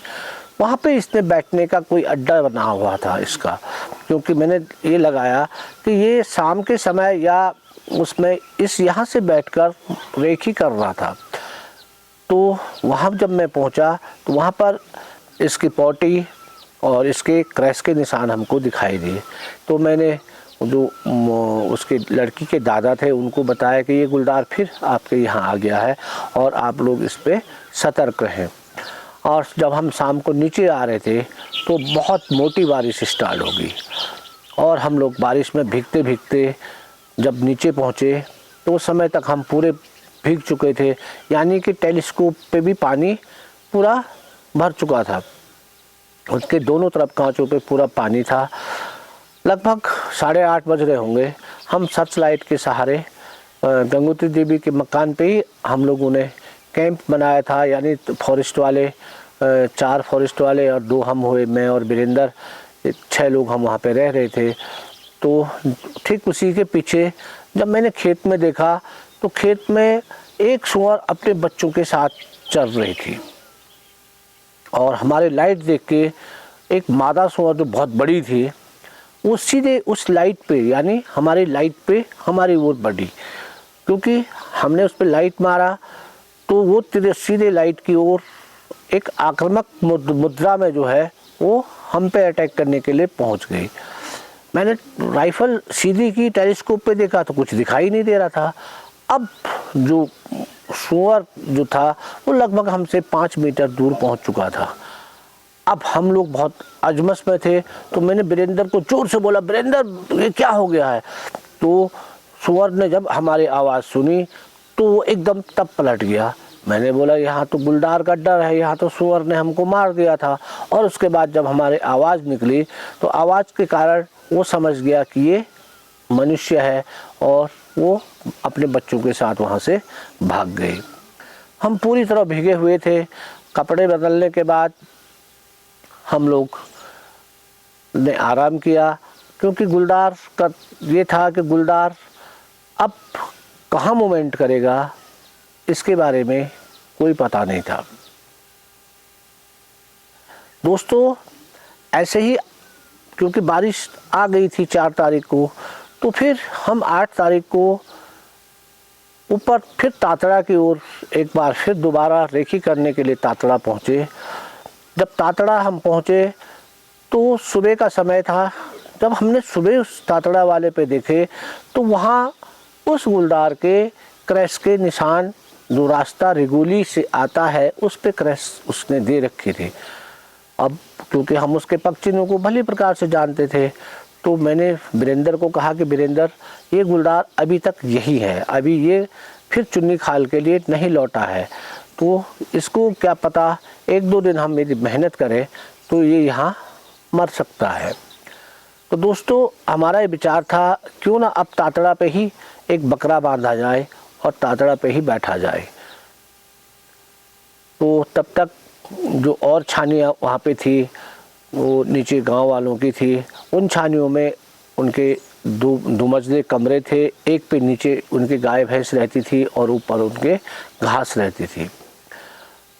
वहाँ पे इसने बैठने का कोई अड्डा बना हुआ था इसका, क्योंकि मैंने ये लगाया कि ये शाम के समय या उसमें इस यहाँ से बैठकर रेखी कर रहा था। तो वहाँ जब मैं पहुँचा तो वहाँ पर इसकी पॉटी और इसके क्रैश के निशान हमको दिखाई दिए। तो मैंने जो उसके लड़की के दादा थे उनको बताया कि ये गुलदार फिर आपके यहाँ आ गया है और आप लोग इस पे सतर्क रहें। और जब हम शाम को नीचे आ रहे थे तो बहुत मोटी बारिश स्टार्ट हो गई और हम लोग बारिश में भीगते भीगते जब नीचे पहुँचे तो उस समय तक हम पूरे भीग चुके थे। यानी कि टेलीस्कोप पे भी पानी पूरा भर चुका था, उसके दोनों तरफ कांचों पे पूरा पानी था। लगभग 8:30 बज रहे होंगे। हम सर्च लाइट के सहारे गंगोत्री देवी के मकान पे ही हम लोगों ने कैंप बनाया था। यानी फॉरेस्ट वाले 4 फॉरेस्ट वाले और 2 हम हुए, मैं और वीरेंद्र, 6 लोग हम वहाँ पे रह रहे थे। तो ठीक उसी के पीछे जब मैंने खेत में देखा तो खेत में एक सूअर अपने बच्चों के साथ चल रही थी और हमारे लाइट देख के एक मादा सूअर जो बहुत बड़ी थी वो सीधे उस लाइट पे, यानी हमारी लाइट पे हमारी ओर बढ़ी। क्योंकि हमने उस पर लाइट मारा तो वो सीधे लाइट की ओर एक आक्रामक मुद्रा में जो है वो हम पे अटैक करने के लिए पहुंच गई। मैंने राइफल सीधी की, टेलीस्कोप पे देखा तो कुछ दिखाई नहीं दे रहा था। अब जो सूअर जो था वो लगभग हमसे 5 मीटर दूर पहुंच चुका था। अब हम लोग बहुत अजमस में थे तो मैंने वीरेंद्र को जोर से बोला, वीरेंद्र ये क्या हो गया है। तो सूअर ने जब हमारी आवाज़ सुनी तो वो एकदम तब पलट गया। मैंने बोला यहाँ तो गुलदार का डर है, यहाँ तो सूअर ने हमको मार दिया था। और उसके बाद जब हमारी आवाज़ निकली तो आवाज़ के कारण वो समझ गया कि ये मनुष्य है और वो अपने बच्चों के साथ वहाँ से भाग गई। हम पूरी तरह भीगे हुए थे कपड़े बदलने के बाद हम लोग ने आराम किया, क्योंकि गुलदार का ये था कि गुलदार अब कहाँ मूवमेंट करेगा इसके बारे में कोई पता नहीं था। दोस्तों ऐसे ही क्योंकि बारिश आ गई थी 4 तारीख को, तो फिर हम 8 तारीख को ऊपर फिर तातड़ा की ओर एक बार फिर दोबारा रेकी करने के लिए तातड़ा पहुँचे। जब तातड़ा हम पहुँचे तो सुबह का समय था। जब हमने सुबह उस तातड़ा वाले पे देखे तो वहाँ उस गुलदार के क्रैश के निशान, जो रास्ता रिगोली से आता है उस पे क्रैश उसने दे रखे थे। अब क्योंकि हम उसके पक्षियों को भली प्रकार से जानते थे, तो मैंने वीरेंद्र को कहा कि वीरेंद्र, ये गुलदार अभी तक यही है, अभी ये फिर चुन्नी खाल के लिए नहीं लौटा है, तो इसको क्या पता 1-2 दिन हम यदि मेहनत करें तो ये यहाँ मर सकता है। तो दोस्तों हमारा ये विचार था क्यों ना अब तातड़ा पे ही एक बकरा बांधा जाए और तातड़ा पे ही बैठा जाए। तो तब तक जो और छानियाँ वहाँ पे थी वो नीचे गांव वालों की थी। उन छानियों में उनके दो मंजिले कमरे थे, एक पे नीचे उनकी गाय भैंस रहती थी और ऊपर उनके घास रहती थी।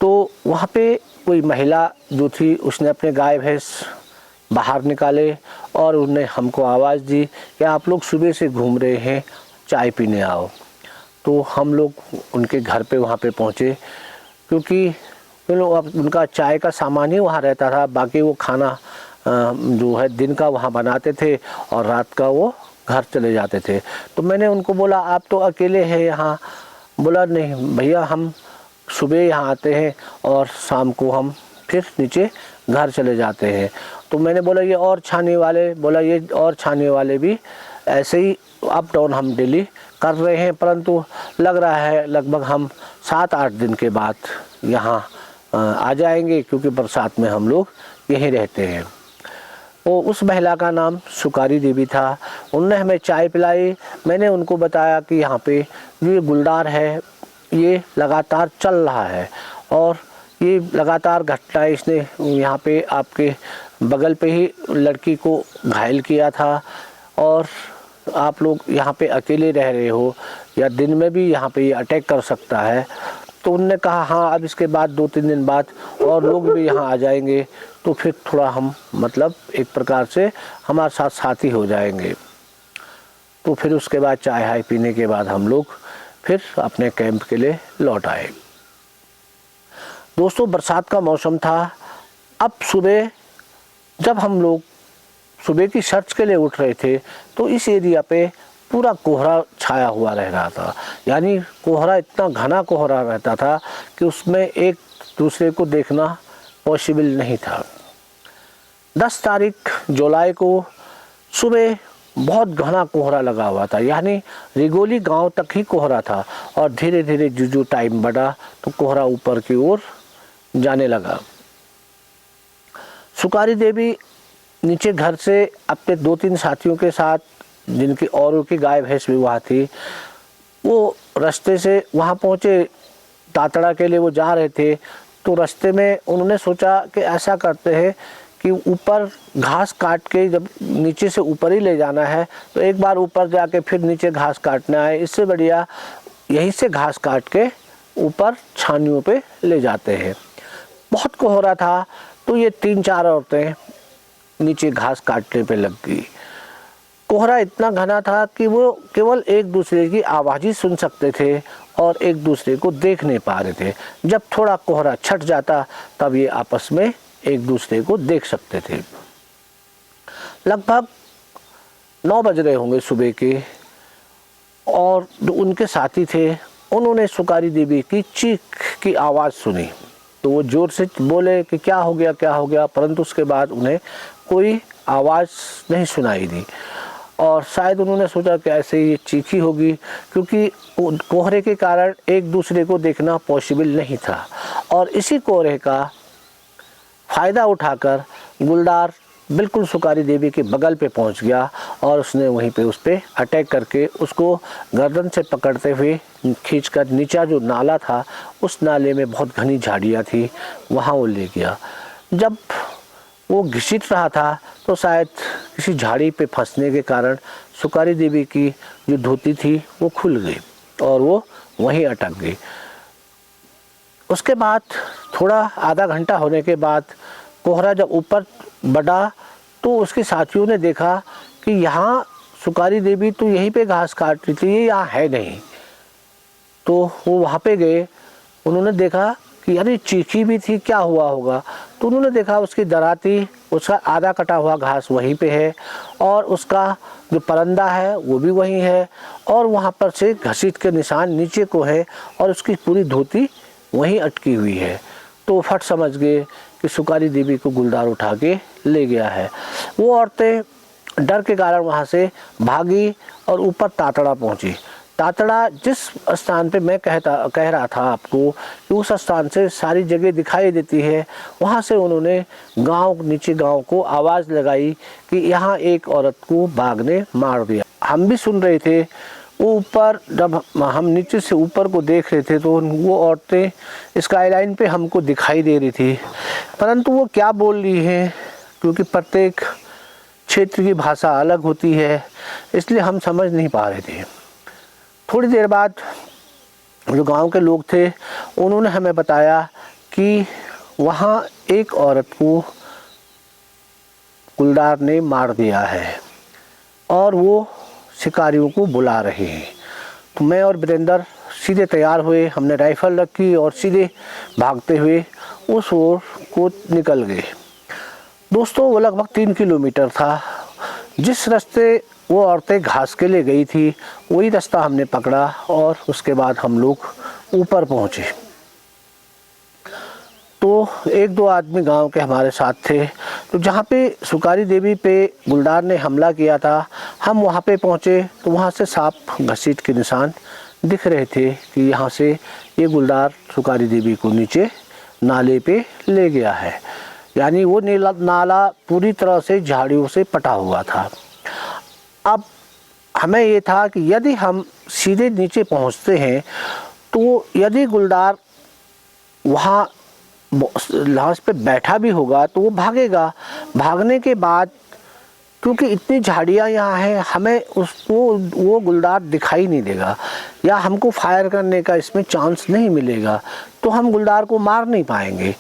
तो वहाँ पे कोई महिला जो थी उसने अपने गाय भैंस बाहर निकाले और उन्हें हमको आवाज़ दी कि आप लोग सुबह से घूम रहे हैं, चाय पीने आओ। तो हम लोग उनके घर पे वहाँ पे पहुँचे, क्योंकि उनका चाय का सामान ही वहाँ रहता था, बाकी वो खाना जो है दिन का वहाँ बनाते थे और रात का वो घर चले जाते थे। तो मैंने उनको बोला आप तो अकेले हैं यहाँ? बोला नहीं भैया, हम सुबह यहाँ आते हैं और शाम को हम फिर नीचे घर चले जाते हैं। तो मैंने बोला ये और छाने वाले? बोला ये और छाने वाले भी ऐसे ही अप डाउन हम डेली कर रहे हैं, परंतु लग रहा है लगभग हम 7-8 दिन के बाद यहाँ आ जाएंगे, क्योंकि बरसात में हम लोग यहीं रहते हैं। वो उस महिला का नाम सुकारी देवी था। उन्होंने हमें चाय पिलाई। मैंने उनको बताया कि यहाँ पे जो ये गुलदार है ये लगातार चल रहा है और ये लगातार घटना इसने यहाँ पे आपके बगल पे ही लड़की को घायल किया था, और आप लोग यहाँ पे अकेले रह रहे हो या दिन में भी यहाँ पे ये अटैक कर सकता है। तो उनने कहा हाँ, अब इसके बाद 2-3 दिन बाद और लोग भी यहाँ आ जाएंगे, तो फिर थोड़ा हम मतलब एक प्रकार से हमारे साथ साथी हो जाएंगे। तो फिर उसके बाद चाय हाय पीने के बाद हम लोग फिर अपने कैंप के लिए लौट आए। दोस्तों बरसात का मौसम था। अब सुबह जब हम लोग सुबह की सर्च के लिए उठ रहे थे तो इस एरिया पे पूरा कोहरा छाया हुआ रह रहा था। यानी कोहरा इतना घना कोहरा रहता था कि उसमें एक दूसरे को देखना पॉसिबल नहीं था। 10 तारीख जुलाई को सुबह बहुत घना कोहरा लगा हुआ था, यानी रिगोली गांव तक ही कोहरा था, और धीरे धीरे जो टाइम बढ़ा तो कोहरा ऊपर की ओर जाने लगा। सुकारी देवी नीचे घर से अपने 2-3 साथियों के साथ, जिनकी औरों की गाय भैंस भी वहाँ थी, वो रास्ते से वहाँ पहुँचे। तातड़ा के लिए वो जा रहे थे, तो रास्ते में उन्होंने सोचा कि ऐसा करते हैं कि ऊपर घास काट के, जब नीचे से ऊपर ही ले जाना है तो एक बार ऊपर जाके फिर नीचे घास काटना है, इससे बढ़िया यहीं से घास काट के ऊपर छानियों पे ले जाते हैं। बहुत कोहरा था, तो ये 3-4 औरतें नीचे घास काटने पे लग गई। कोहरा इतना घना था कि वो केवल एक दूसरे की आवाज़ ही सुन सकते थे और एक दूसरे को देख नहीं पा रहे थे। जब थोड़ा कोहरा छट जाता तब ये आपस में एक दूसरे को देख सकते थे। लगभग 9 बज रहे होंगे सुबह के, और जो उनके साथी थे उन्होंने सुकारी देवी की चीख की आवाज़ सुनी। तो वो ज़ोर से बोले कि क्या हो गया, क्या हो गया, परंतु उसके बाद उन्हें कोई आवाज़ नहीं सुनाई दी, और शायद उन्होंने सोचा कि ऐसे ही चीखी होगी, क्योंकि कोहरे के कारण एक दूसरे को देखना पॉसिबल नहीं था। और इसी कोहरे का फ़ायदा उठाकर गुलदार बिल्कुल सुकारी देवी के बगल पे पहुंच गया और उसने वहीं पे उस पर अटैक करके उसको गर्दन से पकड़ते हुए खींचकर नीचा जो नाला था, उस नाले में बहुत घनी झाड़ियाँ थी, वहाँ वो ले गया। जब वो घसीट रहा था तो शायद किसी झाड़ी पे फंसने के कारण सुकारी देवी की जो धोती थी वो खुल गई और वो वहीं अटक गई। उसके बाद थोड़ा आधा घंटा होने के बाद कोहरा जब ऊपर बढ़ा तो उसके साथियों ने देखा कि यहाँ सुकारी देवी तो यहीं पे घास काट रही थी, ये यहाँ है नहीं। तो वो वहाँ पे गए, उन्होंने देखा कि अरे चीखी भी थी, क्या हुआ होगा। तो उन्होंने देखा उसकी दराती, उसका आधा कटा हुआ घास वहीं पे है और उसका जो परंदा है वो भी वहीं है और वहाँ पर से घसीट के निशान नीचे को है और उसकी पूरी धोती वहीं अटकी हुई है। तो फट समझ गए कि सुकारी देवी को गुलदार उठा के ले गया है। वो औरतें डर के कारण वहाँ से भागी और ऊपर तातड़ा पहुँची। तातड़ा जिस स्थान पे मैं कह रहा था आपको कि उस स्थान से सारी जगह दिखाई देती है, वहाँ से उन्होंने नीचे गांव को आवाज़ लगाई कि यहाँ एक औरत को बाघ ने मार दिया। हम भी सुन रहे थे। वो ऊपर जब हम नीचे से ऊपर को देख रहे थे तो वो औरतें स्काईलाइन पे हमको दिखाई दे रही थी, परंतु वो क्या बोल रही हैं, क्योंकि प्रत्येक क्षेत्र की भाषा अलग होती है, इसलिए हम समझ नहीं पा रहे थे। थोड़ी देर बाद जो गांव के लोग थे उन्होंने हमें बताया कि वहाँ एक औरत को गुलदार ने मार दिया है और वो शिकारियों को बुला रहे हैं। तो मैं और वीरेंद्र सीधे तैयार हुए, हमने राइफल रखी और सीधे भागते हुए उस ओर को निकल गए। दोस्तों, वो लगभग 3 किलोमीटर था। जिस रास्ते वो औरतें घास के लिए गई थी वही रास्ता हमने पकड़ा और उसके बाद हम लोग ऊपर पहुँचे। तो 1-2 आदमी गांव के हमारे साथ थे। तो जहाँ पे सुकारी देवी पे गुलदार ने हमला किया था, हम वहाँ पे पहुँचे तो वहाँ से साफ घसीट के निशान दिख रहे थे कि यहाँ से ये गुलदार सुकारी देवी को नीचे नाले पे ले गया है। यानी वो नाला पूरी तरह से झाड़ियों से पटा हुआ था। अब हमें ये था कि यदि हम सीधे नीचे पहुँचते हैं तो यदि गुलदार वहाँ लाश पे बैठा भी होगा तो वो भागेगा। भागने के बाद क्योंकि इतनी झाड़ियाँ यहाँ हैं, हमें उसको वो गुलदार दिखाई नहीं देगा या हमको फायर करने का इसमें चांस नहीं मिलेगा, तो हम गुलदार को मार नहीं पाएंगे।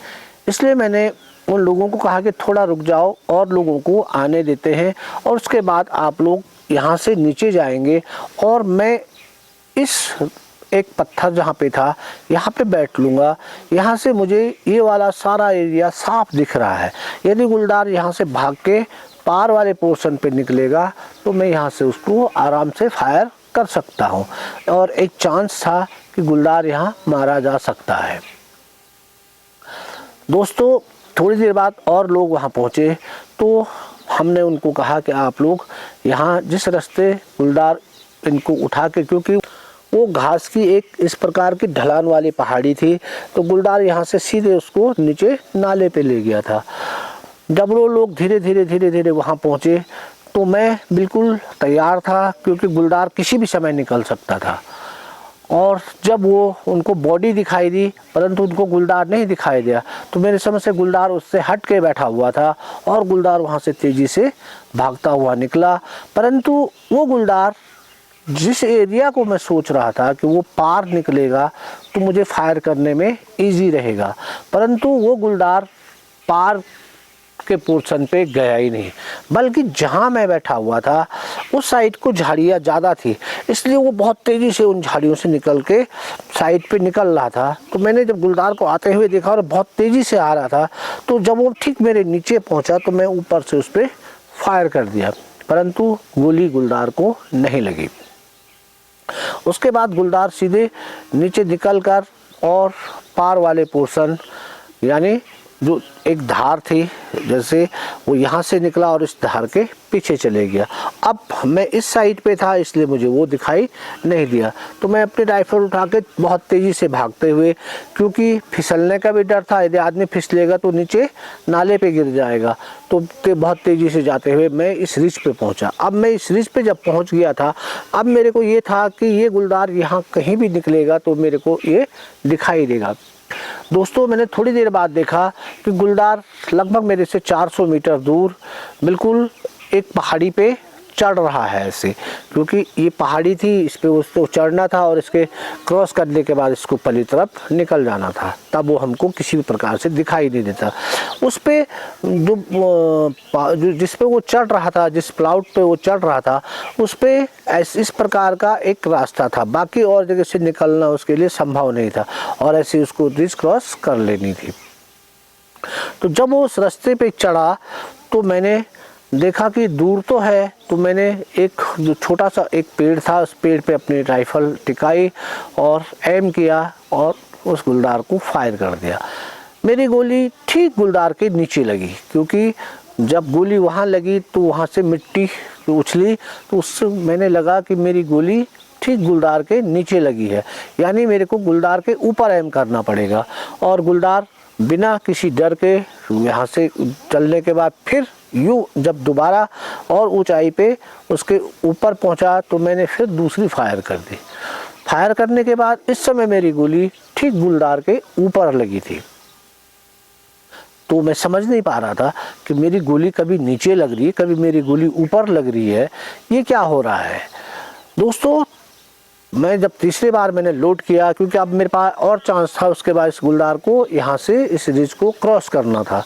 इसलिए मैंने उन लोगों को कहा कि थोड़ा रुक जाओ और लोगों को आने देते हैं और उसके बाद आप लोग यहाँ से नीचे जाएंगे और मैं इस एक पत्थर जहाँ पे था यहाँ पे बैठ लूँगा। यहाँ से मुझे ये वाला सारा एरिया साफ दिख रहा है। यदि गुलदार यहाँ से भाग के पार वाले पोर्शन पे निकलेगा तो मैं यहाँ से उसको आराम से फायर कर सकता हूँ और एक चांस था कि गुलदार यहाँ मारा जा सकता है। दोस्तों, थोड़ी देर बाद और लोग वहाँ पहुँचे तो हमने उनको कहा कि आप लोग यहाँ जिस रास्ते गुलदार इनको उठा के, क्योंकि वो घास की एक इस प्रकार की ढलान वाली पहाड़ी थी, तो गुलदार यहाँ से सीधे उसको नीचे नाले पे ले गया था। जब वो लोग धीरे धीरे वहाँ पहुँचे तो मैं बिल्कुल तैयार था, क्योंकि गुलदार किसी भी समय निकल सकता था। और जब वो उनको बॉडी दिखाई दी परंतु उनको गुलदार नहीं दिखाई दिया, तो मेरे समझ से गुलदार उससे हट के बैठा हुआ था और गुलदार वहाँ से तेज़ी से भागता हुआ निकला। परंतु वो गुलदार जिस एरिया को मैं सोच रहा था कि वो पार निकलेगा तो मुझे फायर करने में इजी रहेगा, परंतु वो गुलदार पार के पोर्शन पे गया ही नहीं, बल्कि जहाँ मैं बैठा हुआ था उस साइड को झाड़ियाँ ज़्यादा थी, इसलिए वो बहुत तेज़ी से उन झाड़ियों से निकल के साइड पे निकल रहा था। तो मैंने जब गुलदार को आते हुए देखा और बहुत तेज़ी से आ रहा था, तो जब वो ठीक मेरे नीचे पहुँचा तो मैं ऊपर से उस पर फायर कर दिया, परंतु गोली गुलदार को नहीं लगी। उसके बाद गुलदार सीधे नीचे निकल कर और पार वाले पोर्शन यानी जो एक धार थी, जैसे वो यहाँ से निकला और इस धार के पीछे चले गया। अब मैं इस साइड पे था इसलिए मुझे वो दिखाई नहीं दिया, तो मैं अपनी राइफल उठा के बहुत तेज़ी से भागते हुए, क्योंकि फिसलने का भी डर था, यदि आदमी फिसलेगा तो नीचे नाले पे गिर जाएगा, तो बहुत तेज़ी से जाते हुए मैं इस रिज पे पहुंचा। अब मैं इस रिज पे जब पहुंच गया था, अब मेरे को ये था कि ये गुलदार यहाँ कहीं भी निकलेगा तो मेरे को ये दिखाई देगा। दोस्तों, मैंने थोड़ी देर बाद देखा कि गुलदार लगभग मेरे से 400 मीटर दूर बिल्कुल एक पहाड़ी पे चढ़ रहा है ऐसे, क्योंकि ये पहाड़ी थी, इस पे उसको चढ़ना था और इसके क्रॉस करने के बाद इसको पली तरफ निकल जाना था, तब वो हमको किसी भी प्रकार से दिखाई नहीं देता। उस पे जिस पे वो चढ़ रहा था, जिस प्लाउट पे वो चढ़ रहा था, उस पे इस प्रकार का एक रास्ता था, बाकी और जगह से निकलना उसके लिए संभव नहीं था और ऐसे उसको रिज क्रॉस कर लेनी थी। तो जब वो उस रास्ते पे चढ़ा तो मैंने देखा कि दूर तो है, तो मैंने एक जो छोटा सा एक पेड़ था, उस पेड़ पे अपनी राइफल टिकाई और एम किया और उस गुलदार को फायर कर दिया। मेरी गोली ठीक गुलदार के नीचे लगी, क्योंकि जब गोली वहाँ लगी तो वहाँ से मिट्टी उछली, तो उससे मैंने लगा कि मेरी गोली ठीक गुलदार के नीचे लगी है, यानी मेरे को गुलदार के ऊपर एम करना पड़ेगा। और गुलदार बिना किसी डर के यहाँ से चलने के बाद फिर यूँ जब दोबारा और ऊंचाई पे उसके ऊपर पहुँचा तो मैंने फिर दूसरी फायर कर दी। फायर करने के बाद इस समय मेरी गोली ठीक गुलदार के ऊपर लगी थी, तो मैं समझ नहीं पा रहा था कि मेरी गोली कभी नीचे लग रही है, कभी मेरी गोली ऊपर लग रही है, ये क्या हो रहा है। दोस्तों, मैं जब तीसरी बार मैंने लोड किया, क्योंकि अब मेरे पास और चांस था उसके बाद इस गुलदार को यहाँ से इस रिज को क्रॉस करना था,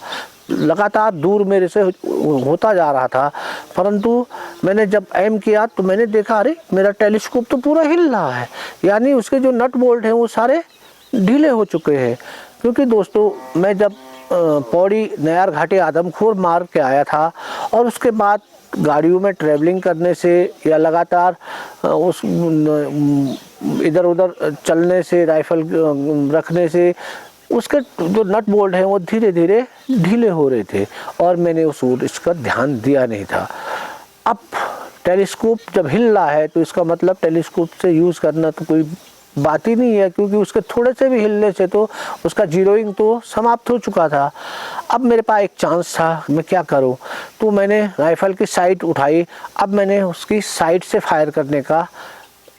लगातार दूर मेरे से होता जा रहा था, परंतु मैंने जब एम किया तो मैंने देखा अरे मेरा टेलीस्कोप तो पूरा हिल रहा है, यानी उसके जो नट बोल्ट हैं वो सारे ढीले हो चुके हैं। क्योंकि दोस्तों, मैं जब पौड़ी नयार घाटी आदमखोर मार के आया था और उसके बाद गाड़ियों में ट्रैवलिंग करने से या लगातार उस इधर उधर चलने से, राइफल रखने से उसके जो नट बोल्ट हैं वो धीरे धीरे ढीले हो रहे थे और मैंने इसका ध्यान दिया नहीं था। अब टेलीस्कोप जब हिल रहा है तो इसका मतलब टेलीस्कोप से यूज़ करना तो कोई बात ही नहीं है, क्योंकि उसके थोड़े से भी हिलने से तो उसका जीरोइंग तो समाप्त हो चुका था। अब मेरे पास एक चांस था, मैं क्या करूं, तो मैंने राइफल की साइट उठाई। अब मैंने उसकी साइड से फायर करने का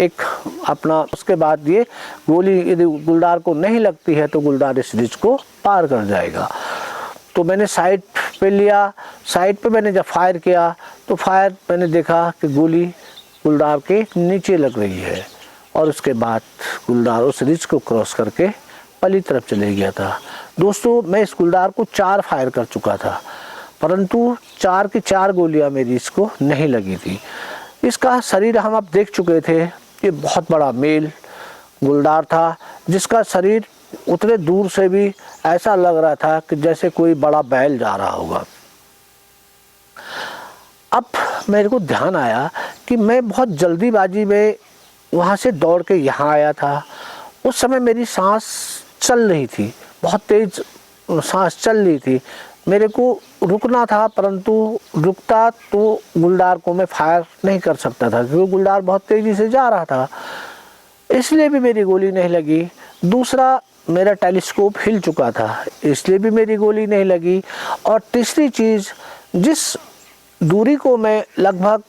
एक अपना, उसके बाद ये गोली यदि गुलदार को नहीं लगती है तो गुलदार इस रिज को पार कर जाएगा। तो मैंने साइड पे लिया, साइड पे मैंने जब फायर किया तो फायर मैंने देखा कि गोली गुलदार के नीचे लग रही है और उसके बाद गुलदार उस रिज को क्रॉस करके पली तरफ चले गया था। दोस्तों, मैं इस गुलदार को 4 फायर कर चुका था, परंतु 4 की 4 गोलियां मेरी इसको नहीं लगी थी। इसका शरीर हम अब देख चुके थे, ये बहुत बड़ा मेल गुलदार था, जिसका शरीर उतने दूर से भी ऐसा लग रहा था कि जैसे कोई बड़ा बैल जा रहा होगा। अब मेरे को ध्यान आया कि मैं बहुत जल्दीबाजी में वहाँ से दौड़ के यहाँ आया था। उस समय मेरी सांस चल रही थी, बहुत तेज सांस चल रही थी, मेरे को रुकना था, परंतु रुकता तो गुलदार को मैं फायर नहीं कर सकता था, क्योंकि गुलदार बहुत तेज़ी से जा रहा था, इसलिए भी मेरी गोली नहीं लगी। दूसरा, मेरा टेलीस्कोप हिल चुका था, इसलिए भी मेरी गोली नहीं लगी। और तीसरी चीज़, जिस दूरी को मैं लगभग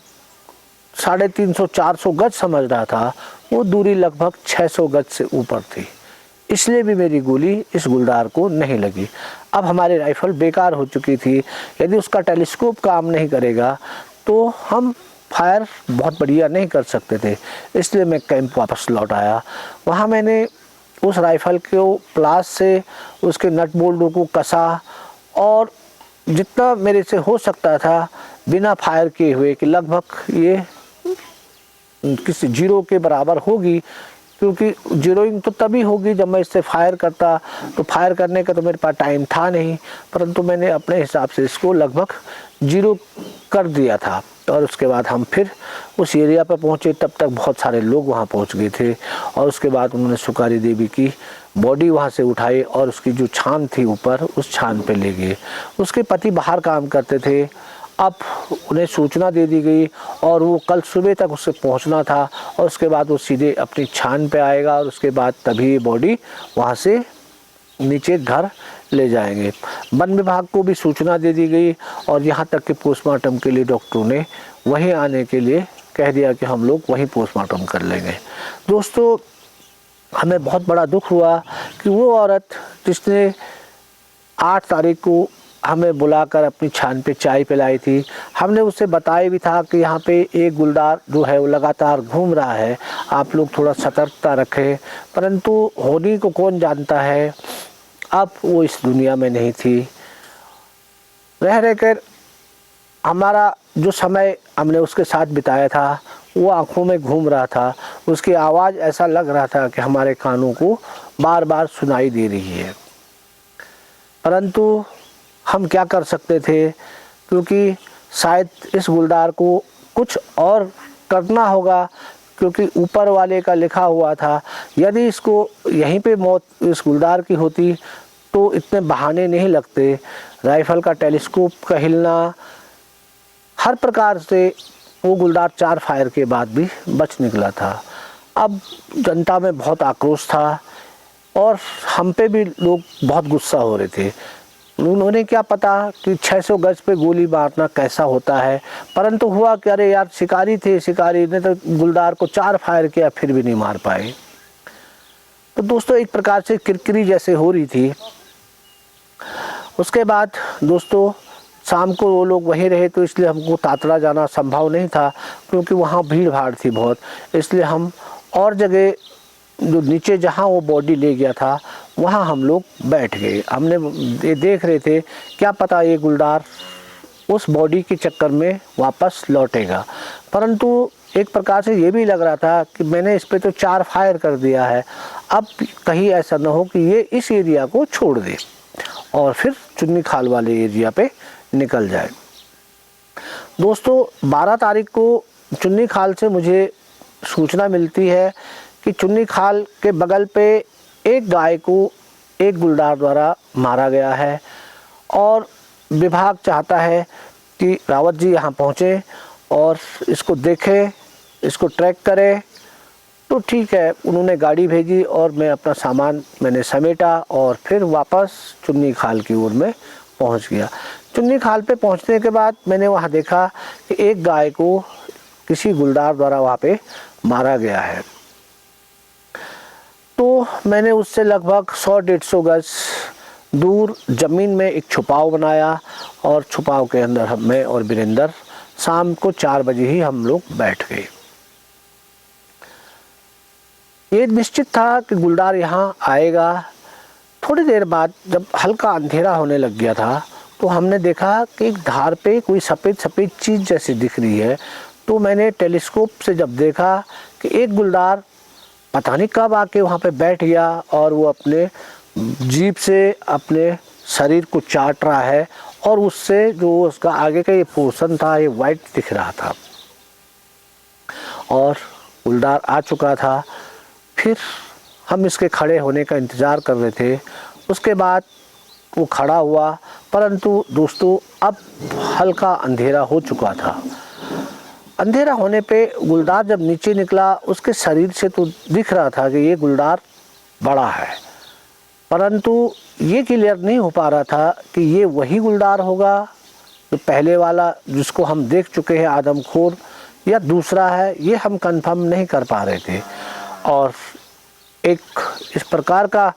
350-400 गज समझ रहा था, वो दूरी लगभग 600 गज से ऊपर थी, इसलिए भी मेरी गोली इस गुलदार को नहीं लगी। अब हमारी राइफल बेकार हो चुकी थी, यदि उसका टेलीस्कोप काम नहीं करेगा तो हम फायर बहुत बढ़िया नहीं कर सकते थे, इसलिए मैं कैंप वापस लौट आया। वहाँ मैंने उस राइफल को प्लास से उसके नट बोल्टों को कसा और जितना मेरे से हो सकता था बिना फायर किए हुए, कि लगभग ये किसी 0 के बराबर होगी, क्योंकि जीरोइंग तो तभी होगी जब मैं इससे फायर करता, तो फायर करने का तो मेरे पास टाइम था नहीं, परंतु मैंने अपने हिसाब से इसको लगभग 0 कर दिया था और उसके बाद हम फिर उस एरिया पर पहुँचे। तब तक बहुत सारे लोग वहाँ पहुँच गए थे और उसके बाद उन्होंने सुकारी देवी की बॉडी वहाँ से उठाई और उसकी जो छान थी ऊपर, उस छान पे ले गए। उसके पति बाहर काम करते थे। अब उन्हें सूचना दे दी गई और वो कल सुबह तक उससे पहुंचना था और उसके बाद वो सीधे अपनी छान पे आएगा और उसके बाद तभी बॉडी वहाँ से नीचे घर ले जाएंगे। वन विभाग को भी सूचना दे दी गई और यहाँ तक कि पोस्टमार्टम के लिए डॉक्टरों ने वहीं आने के लिए कह दिया कि हम लोग वहीं पोस्टमार्टम कर लेंगे। दोस्तों, हमें बहुत बड़ा दुख हुआ कि वो औरत जिसने 8 तारीख को हमें बुलाकर अपनी छान पे चाय पिलाई थी, हमने उससे बताया भी था कि यहाँ पे एक गुलदार जो है वो लगातार घूम रहा है, आप लोग थोड़ा सतर्कता रखें, परंतु होनी को कौन जानता है। अब वो इस दुनिया में नहीं थी। रह कर हमारा जो समय हमने उसके साथ बिताया था वो आँखों में घूम रहा था। उसकी आवाज़ ऐसा लग रहा था कि हमारे कानों को बार बार सुनाई दे रही है, परंतु हम क्या कर सकते थे, क्योंकि शायद इस गुलदार को कुछ और करना होगा, क्योंकि ऊपर वाले का लिखा हुआ था। यदि इसको यहीं पे मौत इस गुलदार की होती तो इतने बहाने नहीं लगते। राइफल का टेलीस्कोप का हिलना, हर प्रकार से वो गुलदार 4 फायर के बाद भी बच निकला था। अब जनता में बहुत आक्रोश था और हम पे भी लोग बहुत गुस्सा हो रहे थे। उन्होंने क्या पता कि 600 गज पे गोली मारना कैसा होता है, परंतु हुआ कि अरे यार, शिकारी थे, शिकारी ने तो गुलदार को 4 फायर किया फिर भी नहीं मार पाए। तो दोस्तों, एक प्रकार से किरकिरी जैसे हो रही थी। उसके बाद दोस्तों शाम को वो लोग वहीं रहे, तो इसलिए हमको तातड़ा जाना संभव नहीं था, क्योंकि वहाँ भीड़ भाड़ थी बहुत। इसलिए हम और जगह जो नीचे जहाँ वो बॉडी ले गया था वहाँ हम लोग बैठ गए। हमने ये देख रहे थे क्या पता ये गुलदार उस बॉडी के चक्कर में वापस लौटेगा, परंतु एक प्रकार से ये भी लग रहा था कि मैंने इस पे तो 4 फायर कर दिया है, अब कहीं ऐसा ना हो कि ये इस एरिया को छोड़ दे और फिर चुन्नी खाल वाले एरिया पे निकल जाए। दोस्तों, 12 तारीख को चुन्नी खाल से मुझे सूचना मिलती है कि चुन्नी खाल के बगल पे एक गाय को एक गुलदार द्वारा मारा गया है और विभाग चाहता है कि रावत जी यहाँ पहुँचे और इसको देखें, इसको ट्रैक करें। तो ठीक है, उन्होंने गाड़ी भेजी और मैं अपना सामान मैंने समेटा और फिर वापस चुन्नी खाल की ओर में पहुँच गया। चुन्नी खाल पे पहुँचने के बाद मैंने वहाँ देखा कि एक गाय को किसी गुलदार द्वारा वहाँ पे मारा गया है। तो मैंने उससे लगभग 100-150 गज दूर ज़मीन में एक छुपाव बनाया और छुपाव के अंदर मैं और वीरेंद्र शाम को 4 बजे ही हम लोग बैठ गए। ये निश्चित था कि गुलदार यहाँ आएगा। थोड़ी देर बाद जब हल्का अंधेरा होने लग गया था तो हमने देखा कि एक धार पे कोई सफ़ेद सफ़ेद चीज़ जैसी दिख रही है। तो मैंने टेलीस्कोप से जब देखा कि एक गुलदार पता नहीं कब आके वहाँ पे बैठ गया और वो अपने जीभ से अपने शरीर को चाट रहा है और उससे जो उसका आगे का ये पोर्शन था ये वाइट दिख रहा था और गुलदार आ चुका था। फिर हम इसके खड़े होने का इंतज़ार कर रहे थे। उसके बाद वो खड़ा हुआ, परंतु दोस्तों अब हल्का अंधेरा हो चुका था। अंधेरा होने पे गुलदार जब नीचे निकला उसके शरीर से तो दिख रहा था कि ये गुलदार बड़ा है, परंतु ये क्लियर नहीं हो पा रहा था कि ये वही गुलदार होगा जो पहले वाला जिसको हम देख चुके हैं आदमखोर, या दूसरा है, ये हम कंफर्म नहीं कर पा रहे थे। और एक इस प्रकार का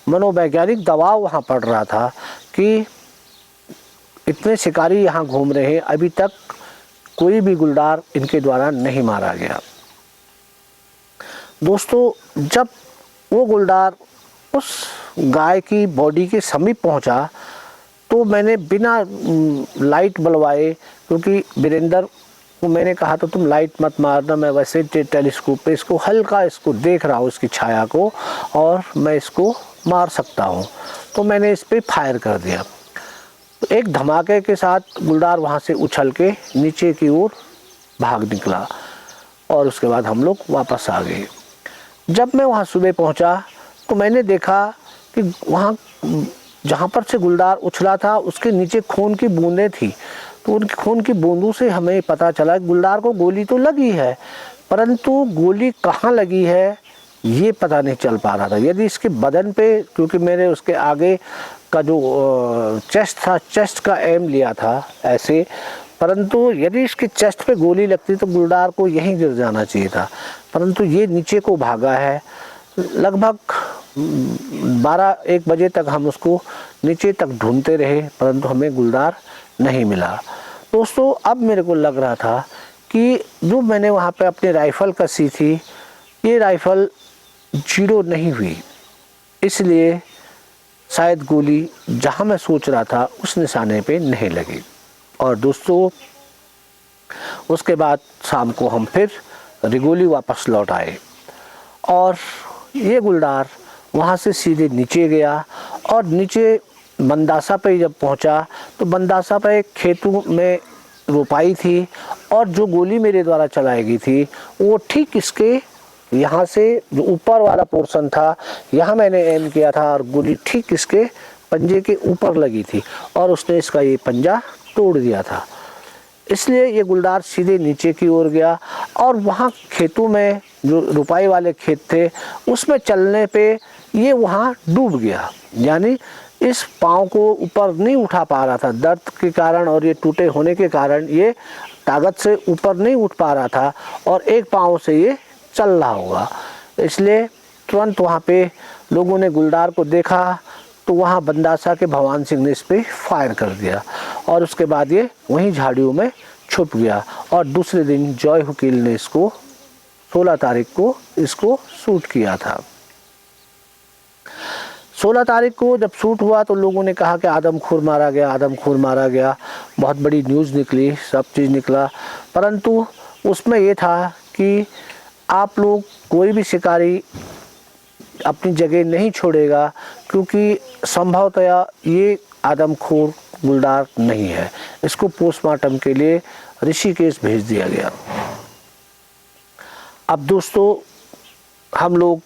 मनोवैज्ञानिक दबाव वहाँ पड़ रहा था कि इतने शिकारी यहाँ घूम रहे हैं, अभी तक कोई भी गुलदार इनके द्वारा नहीं मारा गया। दोस्तों, जब वो गुलदार उस गाय की बॉडी के समीप पहुंचा तो मैंने बिना लाइट बलवाए, क्योंकि वीरेंद्र को मैंने कहा तो तुम लाइट मत मारना, मैं वैसे टेलीस्कोप पे इसको हल्का इसको देख रहा हूँ इसकी छाया को और मैं इसको मार सकता हूँ। तो मैंने इस पर फायर कर दिया। एक धमाके के साथ गुलदार वहाँ से उछल के नीचे की ओर भाग निकला और उसके बाद हम लोग वापस आ गए। जब मैं वहाँ सुबह पहुँचा तो मैंने देखा कि वहाँ जहाँ पर से गुलदार उछला था उसके नीचे खून की बूंदें थी। तो उनकी खून की बूंदों से हमें पता चला कि गुलदार को गोली तो लगी है, परंतु गोली कहाँ लगी है ये पता नहीं चल पा रहा था। यदि इसके बदन पे, क्योंकि मैंने उसके आगे का जो चेस्ट था, चेस्ट का एम लिया था ऐसे, परंतु यदि इसके चेस्ट पे गोली लगती तो गुलदार को यहीं गिर जाना चाहिए था, परंतु ये नीचे को भागा है। लगभग 12-1 बजे तक हम उसको नीचे तक ढूंढते रहे, परंतु हमें गुलदार नहीं मिला। दोस्तों, अब मेरे को लग रहा था कि जो मैंने वहाँ पे अपनी राइफ़ल कसी थी, ये राइफ़ल जीरो नहीं हुई, इसलिए शायद गोली जहाँ मैं सोच रहा था उस निशाने पे नहीं लगी। और दोस्तों, उसके बाद शाम को हम फिर रिगोली वापस लौट आए और ये गुलदार वहाँ से सीधे नीचे गया और नीचे बंदासा पे जब पहुँचा तो बंदासा पे खेतों में रोपाई थी और जो गोली मेरे द्वारा चलाई गई थी वो ठीक इसके यहाँ से जो ऊपर वाला पोर्शन था, यहाँ मैंने एम किया था और गोली ठीक इसके पंजे के ऊपर लगी थी और उसने इसका ये पंजा तोड़ दिया था। इसलिए ये गुलदार सीधे नीचे की ओर गया और वहाँ खेतों में जो रुपाई वाले खेत थे उसमें चलने पे ये वहाँ डूब गया, यानी इस पाँव को ऊपर नहीं उठा पा रहा था दर्द के कारण और ये टूटे होने के कारण ये ताकत से ऊपर नहीं उठ पा रहा था और एक पाँव से ये चल रहा होगा। इसलिए तुरंत वहाँ पे लोगों ने गुलदार को देखा तो वहाँ बंदासा के भगवान सिंह ने इस पर फायर कर दिया और उसके बाद ये वहीं झाड़ियों में छुप गया और दूसरे दिन जॉय वकील ने इसको 16 तारीख को इसको शूट किया था। 16 तारीख को जब शूट हुआ तो लोगों ने कहा कि आदमखोर मारा गया, आदमखोर मारा गया, बहुत बड़ी न्यूज़ निकली, सब चीज़ निकला, परंतु उसमें ये था कि आप लोग कोई भी शिकारी अपनी जगह नहीं छोड़ेगा क्योंकि संभवतया ये आदमखोर गुलदार नहीं है। इसको पोस्टमार्टम के लिए ऋषिकेश भेज दिया गया। अब दोस्तों, हम लोग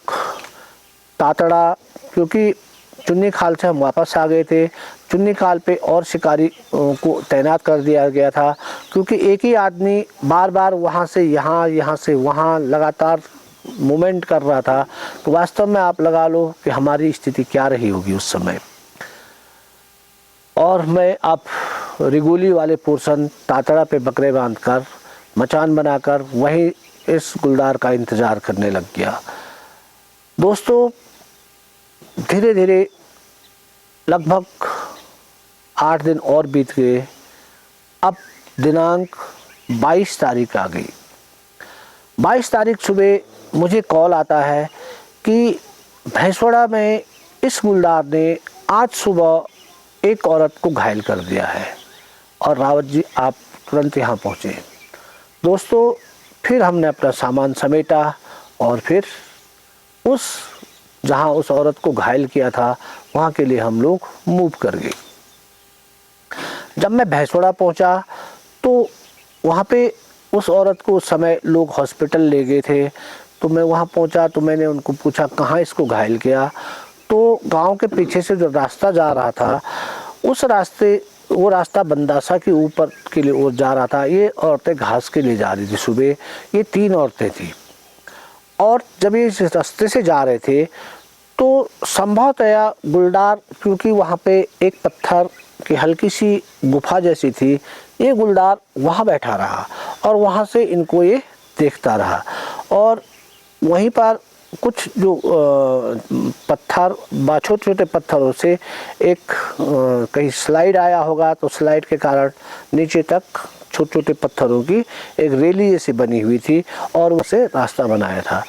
तातड़ा, क्योंकि चुन्नी खाल से हम वापस आ गए थे, चुन्नी खाल पे और शिकारी को तैनात कर दिया गया था क्योंकि एक ही आदमी बार बार वहाँ से यहाँ, यहाँ से वहाँ लगातार मूवमेंट कर रहा था। तो वास्तव में आप लगा लो कि हमारी स्थिति क्या रही होगी उस समय। और मैं अब रिगोली वाले पोर्शन तातड़ा पे बकरे बांधकर मचान बनाकर वहीं इस गुलदार का इंतज़ार करने लग गया। दोस्तों, धीरे धीरे लगभग 8 दिन और बीत गए। अब दिनांक 22 तारीख आ गई। 22 तारीख सुबह मुझे कॉल आता है कि भैंसवाड़ा में इस गुलदार ने आज सुबह एक औरत को घायल कर दिया है और रावत जी आप तुरंत यहाँ पहुँचे। दोस्तों, फिर हमने अपना सामान समेटा और फिर जहाँ उस औरत को घायल किया था वहाँ के लिए हम लोग मूव कर गए। जब मैं भैंसवाड़ा पहुँचा तो वहाँ पे उस औरत को उस समय लोग हॉस्पिटल ले गए थे। तो मैं वहाँ पहुँचा तो मैंने उनको पूछा कहाँ इसको घायल किया। तो गांव के पीछे से जो रास्ता जा रहा था उस रास्ते, वो रास्ता बंदासा के ऊपर के लिए ओर जा रहा था। ये औरतें घास के लिए जा रही थी सुबह, ये 3 औरतें थी और जब ये इस रास्ते से जा रहे थे तो संभवतया गुलदार, क्योंकि वहाँ पे एक पत्थर की हल्की सी गुफा जैसी थी, ये गुलदार वहाँ बैठा रहा और वहाँ से इनको ये देखता रहा और वहीं पर कुछ जो पत्थर, छोटे छोटे पत्थरों से एक कहीं स्लाइड आया होगा तो स्लाइड के कारण नीचे तक छोटे छोटे पत्थरों की एक रैली जैसी बनी हुई थी और उसे रास्ता बनाया था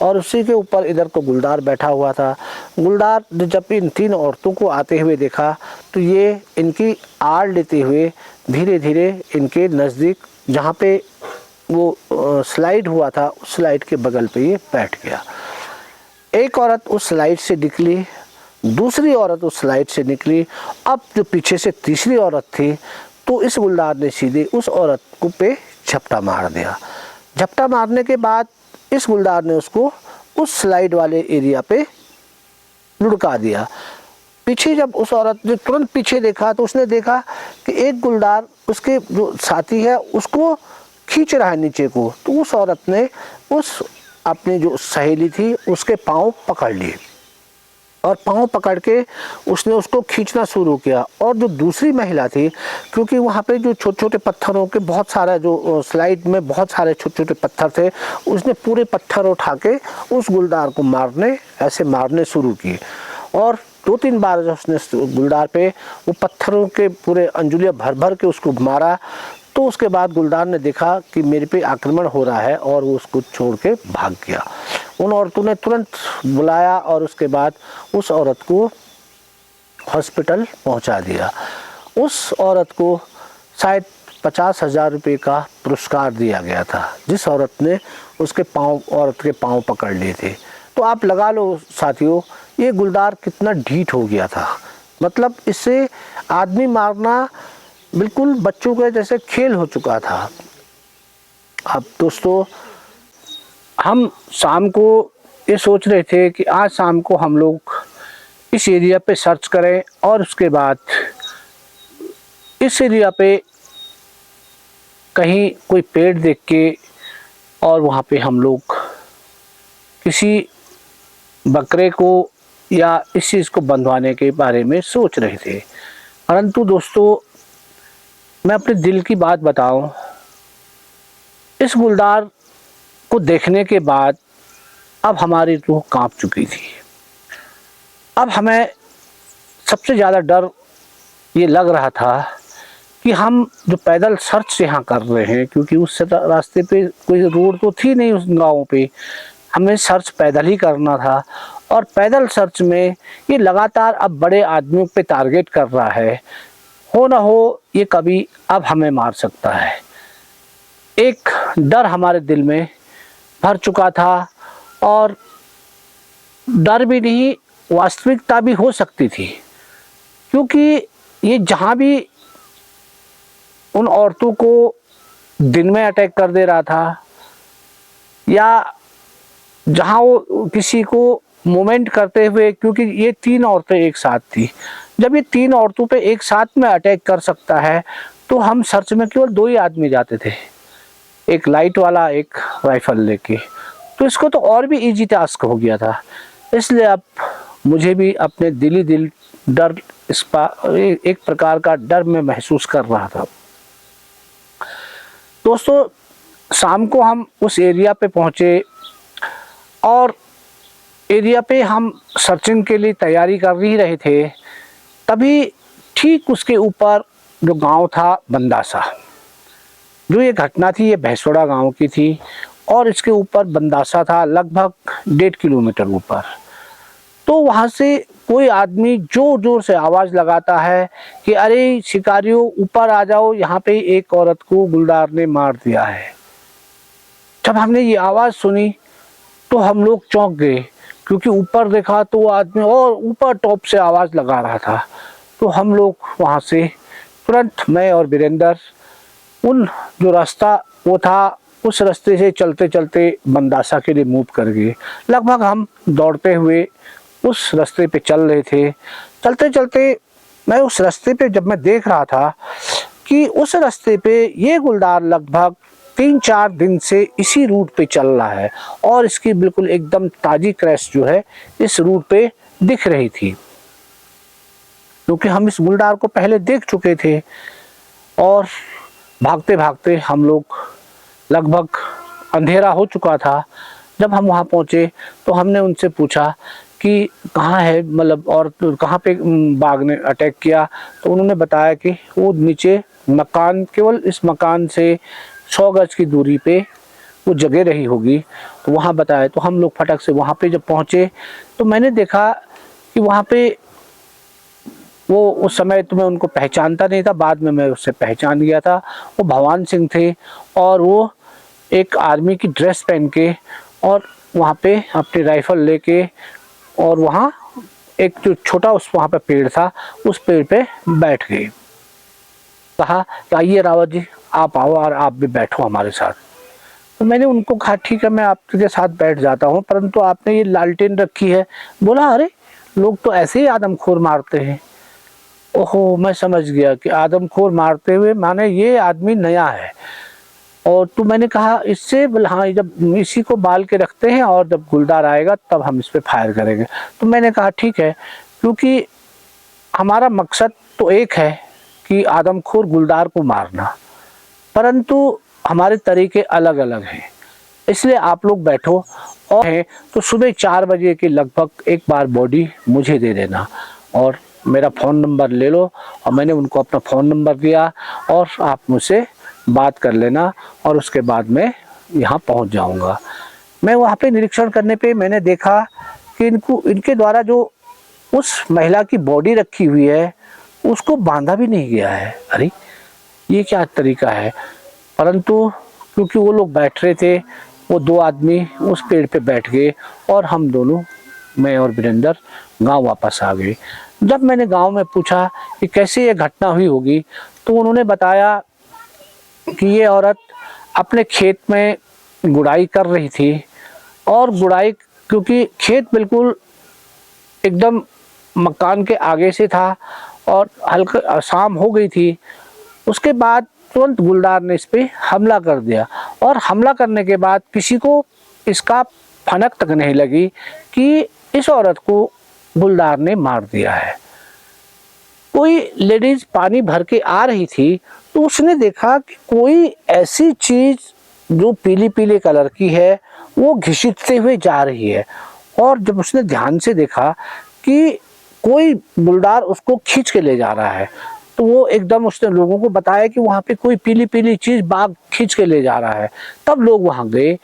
और उसी के ऊपर इधर तो गुलदार बैठा हुआ था। गुलदार ने जब इन 3 औरतों को आते हुए देखा तो ये इनकी आड़ लेते हुए धीरे धीरे इनके नज़दीक, जहाँ पे वो स्लाइड हुआ था उस स्लाइड के बगल पे ये बैठ गया। एक औरत उस स्लाइड से निकली, दूसरी औरत उस स्लाइड से निकली। अब जो पीछे से तीसरी औरत थी तो इस गुलदार ने सीधे उस औरत को पे झपटा मार दिया। झपटा मारने के बाद इस गुलदार ने उसको उस स्लाइड वाले एरिया पे लुढ़का दिया। पीछे जब उस औरत ने तुरंत पीछे देखा तो उसने देखा कि एक गुलदार उसके जो साथी है उसको खींच रहा है नीचे को। तो उस औरत ने उस अपनी जो सहेली थी उसके पाँव पकड़ लिए और पाँव पकड़ के उसने उसको खींचना शुरू किया। और जो दूसरी महिला थी, क्योंकि वहाँ पे जो छोटे छोटे पत्थरों के बहुत सारा जो स्लाइड में बहुत सारे छोटे छोटे पत्थर थे, उसने पूरे पत्थर उठा के उस गुलदार को मारने शुरू किए। और 2-3 बार जब उसने गुलदार पे वो पत्थरों के पूरे अंजुलियाँ भर भर के उसको मारा, तो उसके बाद गुलदार ने देखा कि मेरे पे आक्रमण हो रहा है और वो उसको छोड़ के भाग गया। उन औरतों ने तुरंत बुलाया और उसके बाद उस औरत को हॉस्पिटल पहुंचा दिया। उस औरत को शायद 50,000 रुपये का पुरस्कार दिया गया था, जिस औरत ने औरत के पाँव पकड़ लिए थे। तो आप लगा लो साथियों, ये गुलदार कितना ढीठ हो गया था। मतलब इससे आदमी मारना बिल्कुल बच्चों के जैसे खेल हो चुका था। अब दोस्तों, हम शाम को ये सोच रहे थे कि आज शाम को हम लोग इस एरिया पे सर्च करें और उसके बाद इस एरिया पे कहीं कोई पेड़ देख के और वहाँ पे हम लोग किसी बकरे को या इस चीज़ को बंधवाने के बारे में सोच रहे थे। परंतु दोस्तों, मैं अपने दिल की बात बताऊं, इस गुलदार को देखने के बाद अब हमारी रूह कांप चुकी थी। अब हमें सबसे ज़्यादा डर ये लग रहा था कि हम जो पैदल सर्च यहाँ कर रहे हैं, क्योंकि उस रास्ते पे कोई रोड तो थी नहीं उस गाँव पे, हमें सर्च पैदल ही करना था। और पैदल सर्च में ये लगातार अब बड़े आदमियों पे टारगेट कर रहा है, हो ना हो ये कभी अब हमें मार सकता है। एक डर हमारे दिल में भर चुका था, और डर भी नहीं, वास्तविकता भी हो सकती थी, क्योंकि ये जहाँ भी उन औरतों को दिन में अटैक कर दे रहा था या जहाँ वो किसी को मूवमेंट करते हुए, क्योंकि ये 3 औरतें एक साथ थी, जब ये 3 औरतों पे एक साथ में अटैक कर सकता है तो हम सर्च में केवल 2 ही आदमी जाते थे, एक लाइट वाला, एक राइफल लेके। तो इसको तो और भी इजी टास्क हो गया था। इसलिए अब मुझे भी अपने दिल डर, एक प्रकार का डर मैं महसूस कर रहा था। दोस्तों, शाम को हम उस एरिया पे पहुँचे और एरिया पे हम सर्चिंग के लिए तैयारी कर ही रहे थे, तभी ठीक उसके ऊपर जो गांव था बंदासा, जो ये घटना थी ये भैंसवाड़ा गांव की थी, और इसके ऊपर बंदासा था लगभग 1.5 किलोमीटर ऊपर। तो वहाँ से कोई आदमी जोर जोर से आवाज़ लगाता है कि अरे शिकारियों ऊपर आ जाओ, यहाँ पे एक औरत को गुलदार ने मार दिया है। जब हमने ये आवाज़ सुनी तो हम लोग चौंक गए, क्योंकि ऊपर देखा तो वो आदमी और ऊपर टॉप से आवाज़ लगा रहा था। तो हम लोग वहाँ से तुरंत, मैं और वीरेंद्र, उन जो रास्ता वो था उस रास्ते से चलते चलते बंदासा के लिए मूव कर गए। लगभग हम दौड़ते हुए उस रास्ते पे चल रहे थे। चलते चलते मैं उस रास्ते पे जब मैं देख रहा था कि उस रास्ते पे ये गुलदार लगभग 3-4 दिन से इसी रूट पे चल रहा है, और इसकी बिल्कुल एकदम ताज़ी क्रैश जो है इस रूट पे दिख रही थी, क्योंकि हम इस गुलदार को पहले देख चुके थे। और भागते भागते हम लोग, लगभग अंधेरा हो चुका था, जब हम वहाँ पहुँचे तो हमने उनसे पूछा कि कहाँ है, मतलब और कहाँ पे बाघ ने अटैक किया। तो उन्होंने बताया कि वो नीचे मकान, केवल इस मकान से 100 गज की दूरी पे वो जगह रही होगी, तो वहाँ बताया। तो हम लोग फटक से वहाँ पे जब पहुँचे तो मैंने देखा कि वहाँ पे वो, उस समय तो मैं उनको पहचानता नहीं था, बाद में मैं उससे पहचान गया था। वो भगवान सिंह थे, और वो एक आर्मी की ड्रेस पहन के और वहाँ पे अपनी राइफल लेके, और वहाँ एक जो छोटा उस वहाँ पे पेड़ था, उस पेड़ पे बैठ गए। कहा कि आइए रावत जी, आप आओ और आप भी बैठो हमारे साथ। तो मैंने उनको कहा ठीक है मैं आपके साथ बैठ जाता हूँ, परंतु आपने ये लालटेन रखी है। बोला अरे लोग तो ऐसे ही आदमखोर मारते हैं। ओहो, मैं समझ गया कि आदमखोर मारते हुए माने ये आदमी नया है। और तो मैंने कहा इससे हाँ, जब इसी को बाल के रखते हैं और जब गुलदार आएगा तब हम इस पे फायर करेंगे। तो मैंने कहा ठीक है, क्योंकि हमारा मकसद तो एक है कि आदमखोर गुलदार को मारना, परंतु हमारे तरीके अलग अलग हैं। इसलिए आप लोग बैठो और हैं तो सुबह 4 बजे के लगभग एक बार बॉडी मुझे दे देना और मेरा फ़ोन नंबर ले लो। और मैंने उनको अपना फ़ोन नंबर दिया और आप मुझसे बात कर लेना और उसके बाद मैं यहाँ पहुँच जाऊँगा। मैं वहाँ पे निरीक्षण करने पे मैंने देखा कि इनके द्वारा जो उस महिला की बॉडी रखी हुई है उसको बांधा भी नहीं गया है। अरे ये क्या तरीका है। परंतु क्योंकि वो लोग बैठ रहे थे, वो 2 आदमी उस पेड़ पे बैठ गए और हम दोनों, मैं और वीरेंद्र, गांव वापस आ गए। जब मैंने गांव में पूछा कि कैसे ये घटना हुई होगी, तो उन्होंने बताया कि ये औरत अपने खेत में गुड़ाई कर रही थी और गुड़ाई, क्योंकि खेत बिल्कुल एकदम मकान के आगे से था और हल्का शाम हो गई थी। उसके बाद तुरंत गुलदार ने इस पे हमला कर दिया और हमला करने के बाद किसी को इसका भनक तक नहीं लगी कि इस औरत को गुलदार ने मार दिया है। कोई लेडीज पानी भर के आ रही थी तो उसने देखा कि कोई ऐसी चीज जो पीली पीले कलर की है वो घिसटते हुए जा रही है। और जब उसने ध्यान से देखा कि कोई गुलदार उसको खींच के ले जा रहा है, तो वो एकदम उसने लोगों को बताया कि वहाँ पे कोई पीली पीली चीज बाघ खींच के ले जा रहा है। तब लोग वहाँ गए,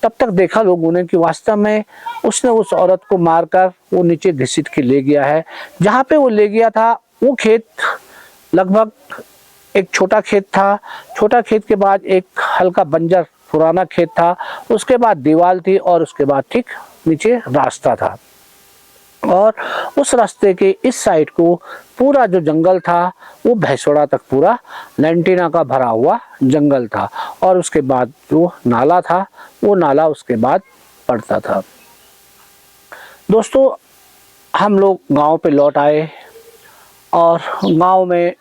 तब तक देखा लोगों ने कि वास्तव में उसने उस औरत को मारकर वो नीचे घसीट के ले गया है। जहाँ पे वो ले गया था वो खेत लगभग एक छोटा खेत था। छोटा खेत के बाद एक हल्का बंजर पुराना खेत था, उसके बाद दीवार थी और उसके बाद ठीक नीचे रास्ता था। और उस रास्ते के इस साइड को पूरा जो जंगल था वो भैंसोड़ा तक पूरा लैंटीना का भरा हुआ जंगल था। और उसके बाद जो नाला था वो नाला उसके बाद पड़ता था। दोस्तों, हम लोग गांव पे लौट आए और गांव में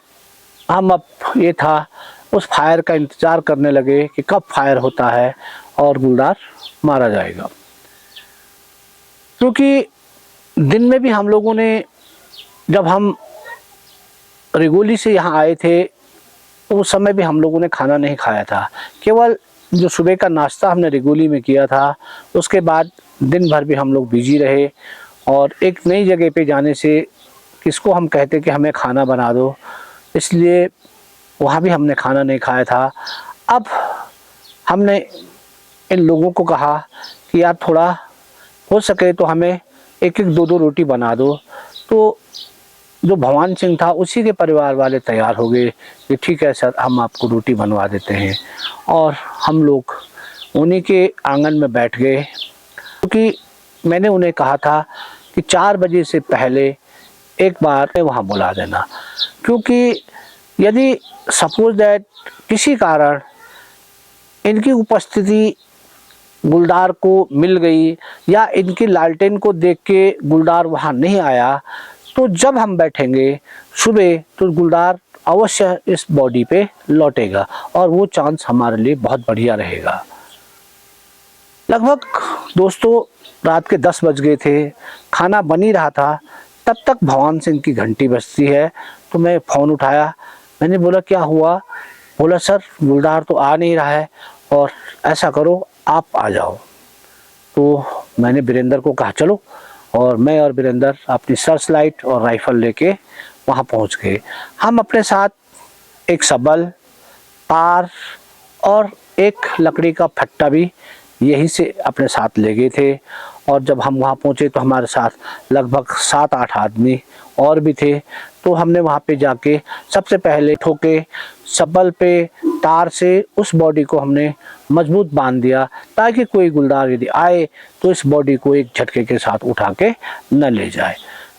हम अब ये था उस फायर का इंतज़ार करने लगे कि कब फायर होता है और गुलदार मारा जाएगा। क्योंकि दिन में भी हम लोगों ने, जब हम रिगोली से यहाँ आए थे तो उस समय भी हम लोगों ने खाना नहीं खाया था। केवल जो सुबह का नाश्ता हमने रिगोली में किया था, उसके बाद दिन भर भी हम लोग बिजी रहे। और एक नई जगह पे जाने से किसको हम कहते कि हमें खाना बना दो, इसलिए वहाँ भी हमने खाना नहीं खाया था। अब हमने इन लोगों को कहा कि यार थोड़ा हो सके तो हमें 1-1, 2-2 रोटी बना दो। तो जो भगवान सिंह था उसी के परिवार वाले तैयार हो गए कि ठीक है सर, हम आपको रोटी बनवा देते हैं। और हम लोग उन्हीं के आंगन में बैठ गए, क्योंकि मैंने उन्हें कहा था कि 4 बजे से पहले एक बार वहाँ बुला देना। क्योंकि यदि सपोज दैट किसी कारण इनकी उपस्थिति गुलदार को मिल गई या इनकी लालटेन को देख के गुलदार वहाँ नहीं आया, तो जब हम बैठेंगे सुबह तो गुलदार अवश्य इस बॉडी पे लौटेगा और वो चांस हमारे लिए बहुत बढ़िया रहेगा। लगभग दोस्तों रात के 10 बज गए थे, खाना बन ही रहा था, तब तक भगवान सिंह की घंटी बजती है। तो मैं फ़ोन उठाया, मैंने बोला क्या हुआ? बोला सर गुलदार तो आ नहीं रहा है और ऐसा करो आप आ जाओ। तो मैंने वीरेंद्र को कहा चलो, और मैं और वीरेंद्र अपनी सर्च लाइट और राइफल लेके वहाँ पहुँच गए। हम अपने साथ एक सबल, तार और एक लकड़ी का फट्टा भी यहीं से अपने साथ ले गए थे। और जब हम वहाँ पहुँचे तो हमारे साथ लगभग 7-8 आदमी और भी थे। तो हमने वहाँ पे जाके सबसे पहले ठोके सबल पे तार से उस बॉडी को हमने मजबूत बांध दिया, ताकि कोई गुलदार यदि आए तो इस बॉडी को एक झटके के साथ उठा के न ले जाए।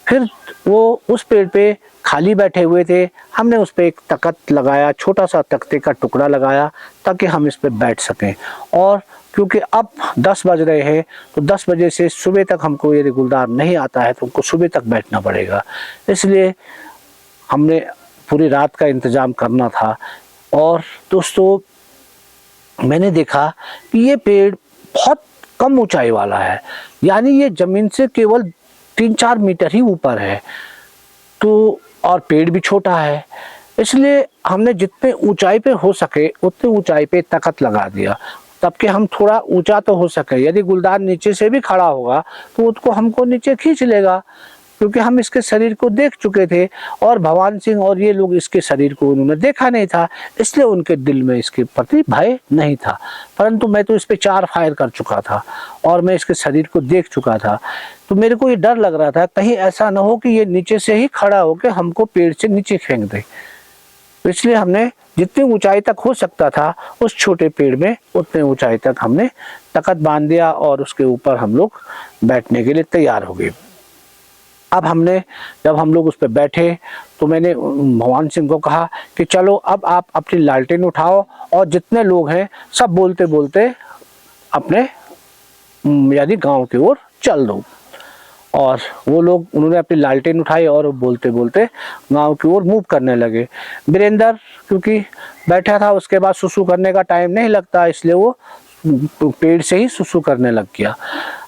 फिर वो उस पेड़ पे खाली बैठे हुए थे, हमने उस पे एक तख्त लगाया, छोटा सा तख्ते का टुकड़ा लगाया ताकि हम इस पे बैठ सकें। और क्योंकि अब 10 बज रहे हैं तो 10 बजे से सुबह तक हमको ये गुलदार नहीं आता है, तो हमको सुबह तक बैठना पड़ेगा, इसलिए हमने पूरी रात का इंतज़ाम करना था। और दोस्तों, मैंने देखा कि ये पेड़ बहुत कम ऊंचाई वाला है, यानी ये ज़मीन से केवल 3-4 मीटर ही ऊपर है, तो और पेड़ भी छोटा है, इसलिए हमने जितने ऊंचाई पे हो सके उतने ऊंचाई पे तख्त लगा दिया, ताकि हम थोड़ा ऊंचा तो हो सके। यदि गुलदार नीचे से भी खड़ा होगा तो उसको हमको नीचे खींच लेगा, क्योंकि हम इसके शरीर को देख चुके थे और भगवान सिंह और ये लोग इसके शरीर को उन्होंने देखा नहीं था, इसलिए उनके दिल में इसके प्रति भय नहीं था। परंतु मैं तो इस पे 4 फायर कर चुका था और मैं इसके शरीर को देख चुका था, तो मेरे को ये डर लग रहा था कहीं ऐसा ना हो कि ये नीचे से ही खड़ा होकर हमको पेड़ से नीचे फेंक दे। इसलिए हमने जितनी ऊंचाई तक हो सकता था उस छोटे पेड़ में उतने ऊंचाई तक हमने तख्त बांध दिया और उसके ऊपर हम लोग बैठने के लिए तैयार हो गए। अब जब हम लोग उस पर बैठे तो मैंने भगवान सिंह को कहा कि चलो अब आप अपनी लालटेन उठाओ और जितने लोग हैं सब बोलते बोलते अपने यानी गांव की ओर चल दो। और वो लोग उन्होंने अपनी लालटेन उठाई और बोलते बोलते गांव की ओर मूव करने लगे। वीरेंद्र क्योंकि बैठा था, उसके बाद सुसु करने का टाइम नहीं लगता, इसलिए वो पेड़ से ही सुसु करने लग गया।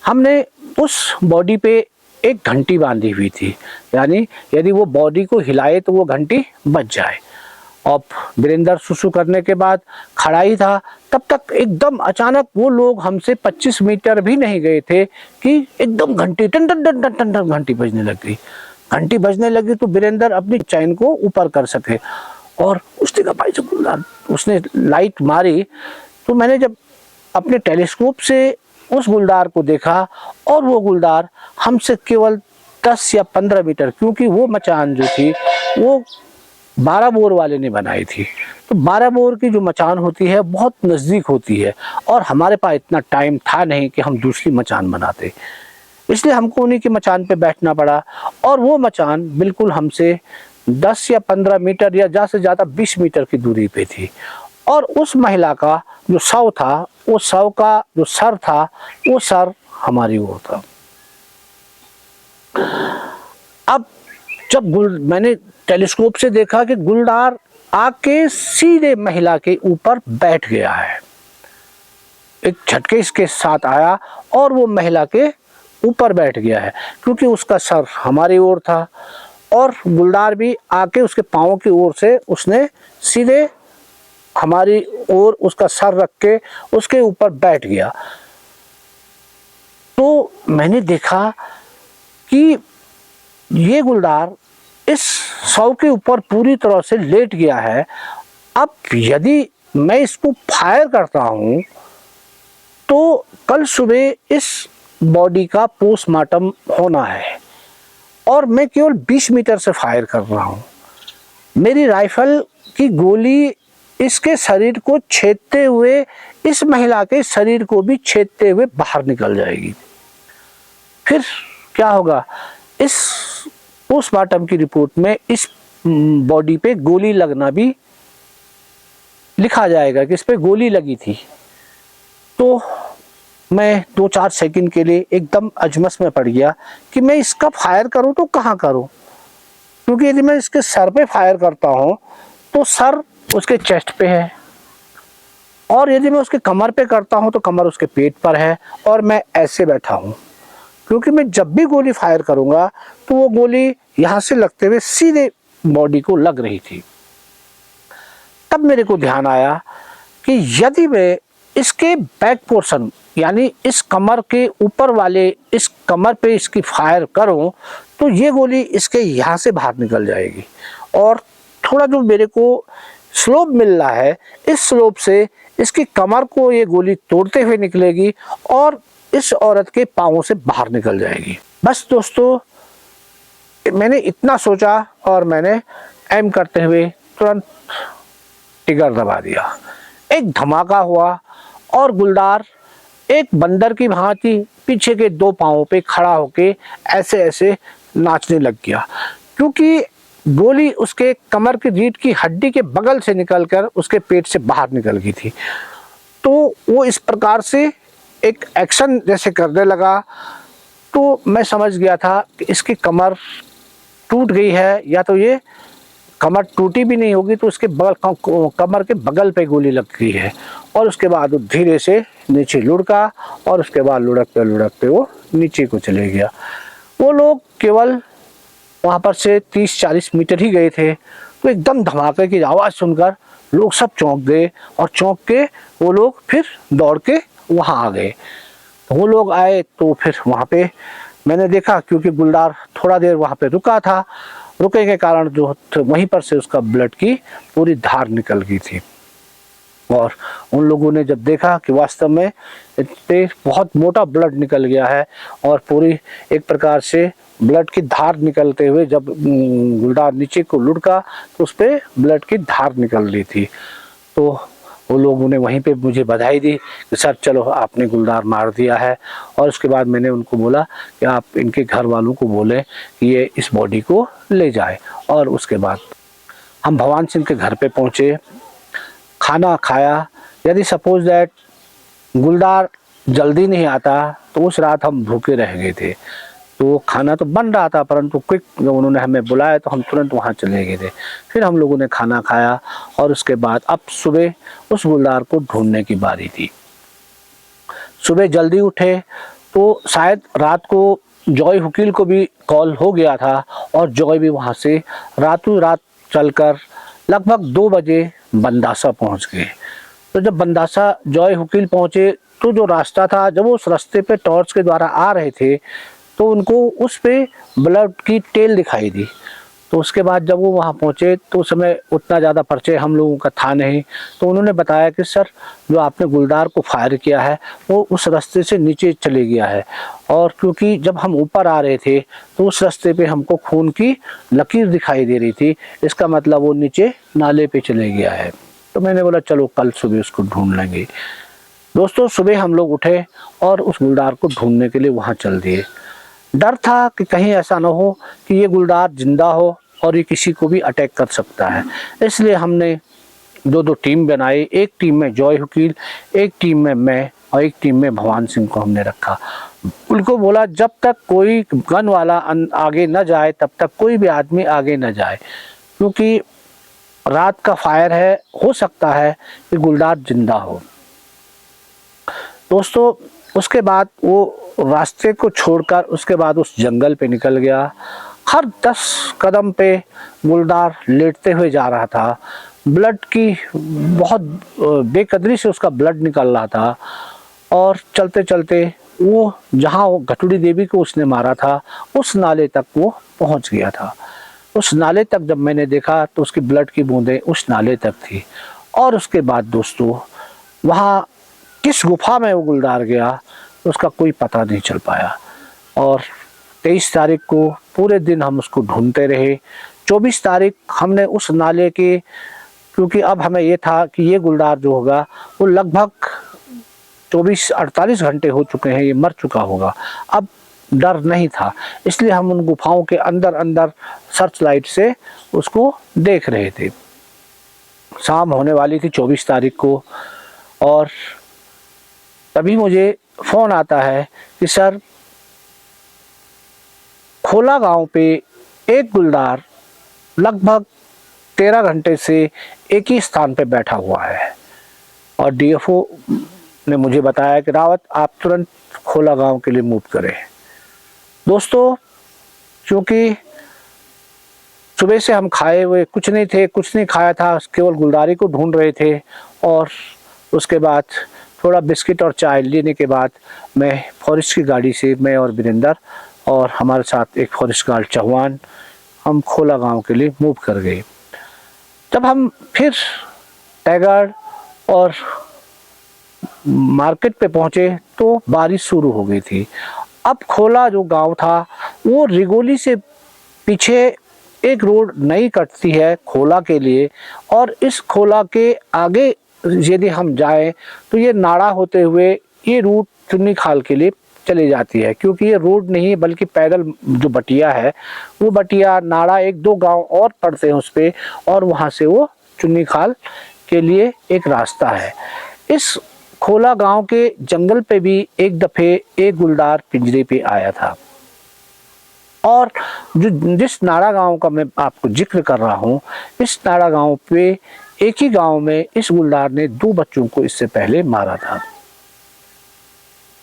हमने उस बॉडी पे एक घंटी बांधी हुई थी, यानी यदि वो बॉडी को हिलाए तो वो घंटी बज जाए। अब वीरेंद्र सुसु करने के बाद खड़ा ही था, तब तक एकदम अचानक वो लोग हमसे 25 मीटर भी नहीं गए थे कि एकदम घंटी टन टन टन टन टन टन घंटी बजने लग गई। घंटी बजने लगी तो वीरेंद्र अपनी चैन को ऊपर कर सके और उसने कहा भाई साहब गुलदार, उसने लाइट मारी। तो मैंने जब अपने टेलीस्कोप से उस गुलदार को देखा और वो गुलदार हमसे केवल 10 या 15 मीटर, क्योंकि वो मचान जो थी वो 12 बोर वाले ने बनाई थी, तो 12 बोर की जो मचान होती है बहुत नज़दीक होती है और हमारे पास इतना टाइम था नहीं कि हम दूसरी मचान बनाते, इसलिए हमको उन्हीं की मचान पे बैठना पड़ा। और वो मचान बिल्कुल हमसे 10 या 15 मीटर या ज़्यादा से ज़्यादा 20 मीटर की दूरी पे थी। और उस महिला का जो शव था, वो शव का जो सर था, वो सर हमारी ओर था। अब जब मैंने टेलीस्कोप से देखा कि गुलदार आके सीधे महिला के ऊपर बैठ गया है, एक झटके इसके साथ आया और वो महिला के ऊपर बैठ गया है, क्योंकि उसका सर हमारी ओर था और गुलदार भी आके उसके पाँव की ओर से उसने सीधे हमारी ओर उसका सर रख के उसके ऊपर बैठ गया। तो मैंने देखा कि ये गुलदार इस शव के ऊपर पूरी तरह से लेट गया है। अब यदि मैं इसको फायर करता हूं तो कल सुबह इस बॉडी का पोस्टमार्टम होना है और मैं केवल 20 मीटर से फायर कर रहा हूं। मेरी राइफल की गोली इसके शरीर को छेदते हुए इस महिला के शरीर को भी छेदते हुए बाहर निकल जाएगी। फिर क्या होगा, इस पोस्टमार्टम की रिपोर्ट में इस बॉडी पे गोली लगना भी लिखा जाएगा कि इस पे गोली लगी थी। तो मैं 2-4 सेकंड के लिए एकदम अजमस में पड़ गया कि मैं इसका फायर करूं तो कहाँ करूं, क्योंकि यदि मैं इसके सर पे फायर करता हूं तो सर उसके चेस्ट पे है और यदि मैं उसके कमर पे करता हूं तो कमर उसके पेट पर है और मैं ऐसे बैठा हूं, क्योंकि मैं जब भी गोली फायर करूंगा तो वो गोली यहाँ से लगते हुए सीधे बॉडी को लग रही थी। तब मेरे को ध्यान आया कि यदि मैं इसके बैक पोर्शन यानी इस कमर के ऊपर वाले इस कमर पे इसकी फायर करूं तो ये गोली इसके यहाँ से बाहर निकल जाएगी और थोड़ा जो मेरे को स्लोप मिल रहा है, इस स्लोप से इसकी कमर को ये गोली तोड़ते हुए निकलेगी और इस औरत के पाँवों से बाहर निकल जाएगी। बस दोस्तों, मैंने इतना सोचा और मैंने एम करते हुए तुरंत ट्रिगर दबा दिया। एक धमाका हुआ और गुलदार एक बंदर की भांति पीछे के 2 पाँवों पे खड़ा होके ऐसे ऐसे नाचने लग गया, क्योंकि गोली उसके कमर की रीढ़ की हड्डी के बगल से निकलकर उसके पेट से बाहर निकल गई थी। तो वो इस प्रकार से एक एक्शन जैसे करने लगा, तो मैं समझ गया था कि इसकी कमर टूट गई है, या तो ये कमर टूटी भी नहीं होगी तो उसके बगल कमर के बगल पे गोली लग गई है। और उसके बाद वो धीरे से नीचे लुढ़का और उसके बाद लुढ़कते वो नीचे को चले गया। वो लोग केवल वहाँ पर से 30-40 मीटर ही गए थे, तो एकदम धमाके की आवाज़ सुनकर लोग सब चौंक गए, और चौंक के वो लोग फिर दौड़ के वहाँ आ गए। तो वो लोग आए तो फिर वहाँ पे मैंने देखा, क्योंकि गुलदार थोड़ा देर वहाँ पे रुका था, रुके के कारण जो वहीं पर से उसका ब्लड की पूरी धार निकल गई थी। और उन लोगों ने जब देखा कि वास्तव में इतने बहुत मोटा ब्लड निकल गया है, और पूरी एक प्रकार से ब्लड की धार निकलते हुए जब गुलदार नीचे को लुढ़का तो उस पर ब्लड की धार निकल रही थी। तो वो लोगों ने वहीं पे मुझे बधाई दी कि सर चलो आपने गुलदार मार दिया है। और उसके बाद मैंने उनको बोला कि आप इनके घर वालों को बोलें कि ये इस बॉडी को ले जाए। और उसके बाद हम भगवान सिंह के घर पे पहुँचे, खाना खाया। यदि सपोज दैट गुलदार जल्दी नहीं आता तो उस रात हम भूखे रह गए थे। तो खाना तो बन रहा था, परंतु क्विक जब उन्होंने हमें बुलाया तो हम तुरंत वहाँ चले गए थे। फिर हम लोगों ने खाना खाया, और उसके बाद अब सुबह उस गुलदार को ढूंढने की बारी थी। सुबह जल्दी उठे तो शायद रात को जॉय वकील को भी कॉल हो गया था, और जॉय भी वहाँ से रातों रात चलकर लगभग 2 बजे बंदासा पहुँच गए। तो जब बंदासा जॉय वकील पहुँचे तो जो रास्ता था, जब वो उस रास्ते पे टॉर्च के द्वारा आ रहे थे तो उनको उस पे ब्लड की टेल दिखाई दी। तो उसके बाद जब वो वहाँ पहुँचे तो उस समय उतना ज़्यादा परिचय हम लोगों का था नहीं। तो उन्होंने बताया कि सर जो आपने गुलदार को फायर किया है वो उस रास्ते से नीचे चले गया है, और क्योंकि जब हम ऊपर आ रहे थे तो उस रास्ते पे हमको खून की लकीर दिखाई दे रही थी, इसका मतलब वो नीचे नाले पे चले गया है। तो मैंने बोला चलो कल सुबह उसको ढूंढ लेंगे। दोस्तों सुबह हम लोग उठे और उस गुलदार को ढूंढने के लिए वहाँ चल दिए। डर था कि कहीं ऐसा ना हो कि ये गुलदार जिंदा हो और ये किसी को भी अटैक कर सकता है, इसलिए हमने 2-2 टीम बनाई। एक टीम में जॉय वकील, एक टीम में मैं, और एक टीम में भगवान सिंह को हमने रखा। उनको बोला जब तक कोई गन वाला आगे न जाए तब तक कोई भी आदमी आगे न जाए, क्योंकि रात का फायर है, हो सकता है कि गुलदार जिंदा हो। दोस्तों उसके बाद वो रास्ते को छोड़कर उसके बाद उस जंगल पे निकल गया। हर 10 कदम पे गुलदार लेटते हुए जा रहा था, ब्लड की बहुत बेकदरी से उसका ब्लड निकल रहा था, और चलते चलते वो जहाँ वो घटुड़ी देवी को उसने मारा था उस नाले तक वो पहुँच गया था। उस नाले तक जब मैंने देखा तो उसकी ब्लड की बूंदें उस नाले तक थी। और उसके बाद दोस्तों वहाँ किस गुफा में वो गुलदार गया उसका कोई पता नहीं चल पाया। और 23 तारीख को पूरे दिन हम उसको ढूंढते रहे। 24 तारीख हमने उस नाले के, क्योंकि अब हमें ये था कि ये गुलदार जो होगा वो लगभग 24-48 घंटे हो चुके हैं, ये मर चुका होगा। अब डर नहीं था, इसलिए हम उन गुफाओं के अंदर अंदर सर्च लाइट से उसको देख रहे थे। शाम होने वाली थी 24 तारीख को, और तभी मुझे फ़ोन आता है कि सर खोला गांव पे एक गुलदार लगभग 13 घंटे से एक ही स्थान पे बैठा हुआ है। और डीएफओ ने मुझे बताया कि रावत आप तुरंत खोला गांव के लिए मूव करें। दोस्तों क्योंकि सुबह से हम खाए हुए कुछ नहीं थे, कुछ नहीं खाया था, केवल गुलदारी को ढूंढ रहे थे। और उसके बाद थोड़ा बिस्किट और चाय लेने के बाद मैं फॉरेस्ट की गाड़ी से, मैं और वीरेंद्र और हमारे साथ एक फॉरेस्ट गार्ड चौहान, हम खोला गांव के लिए मूव कर गए। जब हम फिर टाइगर और मार्केट पे पहुंचे तो बारिश शुरू हो गई थी। अब खोला जो गांव था वो रिगोली से पीछे एक रोड नई कटती है खोला के लिए, और इस खोला के आगे यदि हम जाएं तो ये नाड़ा होते हुए ये रूट चुन्नी खाल के लिए चली जाती है, क्योंकि ये रोड नहीं है बल्कि पैदल जो बटिया है, वो बटिया नाड़ा 1-2 गांव और पड़ते हैं उस पे, और वहाँ से वो चुन्नी खाल के लिए एक रास्ता है। इस खोला गांव के जंगल पे भी एक दफे एक गुलदार पिंजरे पे आया था, और जिस नाड़ा गांव का मैं आपको जिक्र कर रहा हूँ, इस नाड़ा गांव पे एक ही गांव में इस गुलदार ने 2 बच्चों को इससे पहले मारा था।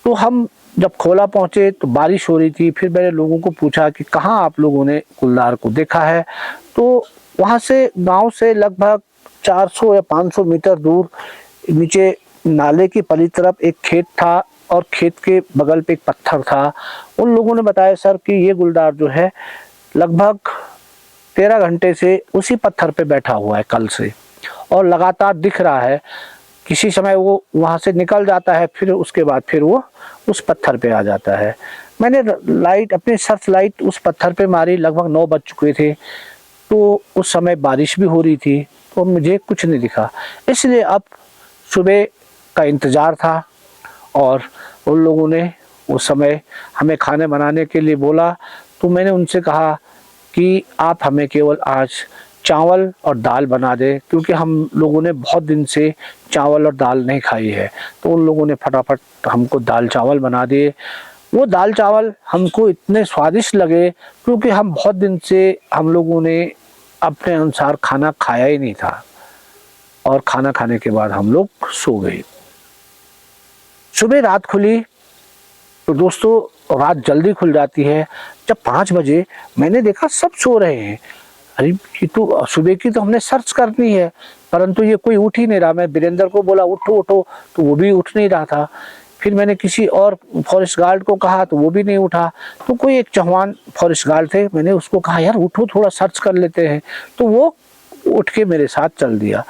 तो हम जब खोला पहुंचे तो बारिश हो रही थी। फिर मैंने लोगों को पूछा कि कहाँ आप लोगों ने गुलदार को देखा है। तो वहाँ से गांव से लगभग 400 या 500 मीटर दूर नीचे नाले की पली तरफ एक खेत था, और खेत के बगल पे एक पत्थर था। उन लोगों ने बताया सर कि ये गुलदार जो है लगभग 13 घंटे से उसी पत्थर पे बैठा हुआ है कल से, और लगातार दिख रहा है। किसी समय वो वहाँ से निकल जाता है, फिर उसके बाद फिर वो उस पत्थर पे आ जाता है। मैंने लाइट, अपनी सर्च लाइट उस पत्थर पे मारी। लगभग 9 बज चुके थे, तो उस समय बारिश भी हो रही थी, तो मुझे कुछ नहीं दिखा। इसलिए अब सुबह का इंतज़ार था, और उन लोगों ने उस समय हमें खाने बनाने के लिए बोला। तो मैंने उनसे कहा कि आप हमें केवल आज चावल और दाल बना दे, क्योंकि हम लोगों ने बहुत दिन से चावल और दाल नहीं खाई है। तो उन लोगों ने फटाफट हमको दाल चावल बना दिए। वो दाल चावल हमको इतने स्वादिष्ट लगे, क्योंकि हम बहुत दिन से हम लोगों ने अपने अनुसार खाना खाया ही नहीं था, और खाना खाने के बाद हम लोग सो गए। सुबह रात खुली तो दोस्तों रात जल्दी खुल जाती है। जब 5 बजे मैंने देखा सब सो रहे हैं। अरे ये तो सुबह की तो हमने सर्च करनी है, परंतु ये कोई उठ ही नहीं रहा। मैं वीरेंद्र को बोला उठो उठो, तो वो भी उठ नहीं रहा था। फिर मैंने किसी और फॉरेस्ट गार्ड को कहा, तो वो भी नहीं उठा। तो कोई एक चौहान फॉरेस्ट गार्ड थे, मैंने उसको कहा यार उठो, थोड़ा सर्च कर लेते हैं। तो वो उठ के मेरे साथ चल दिया।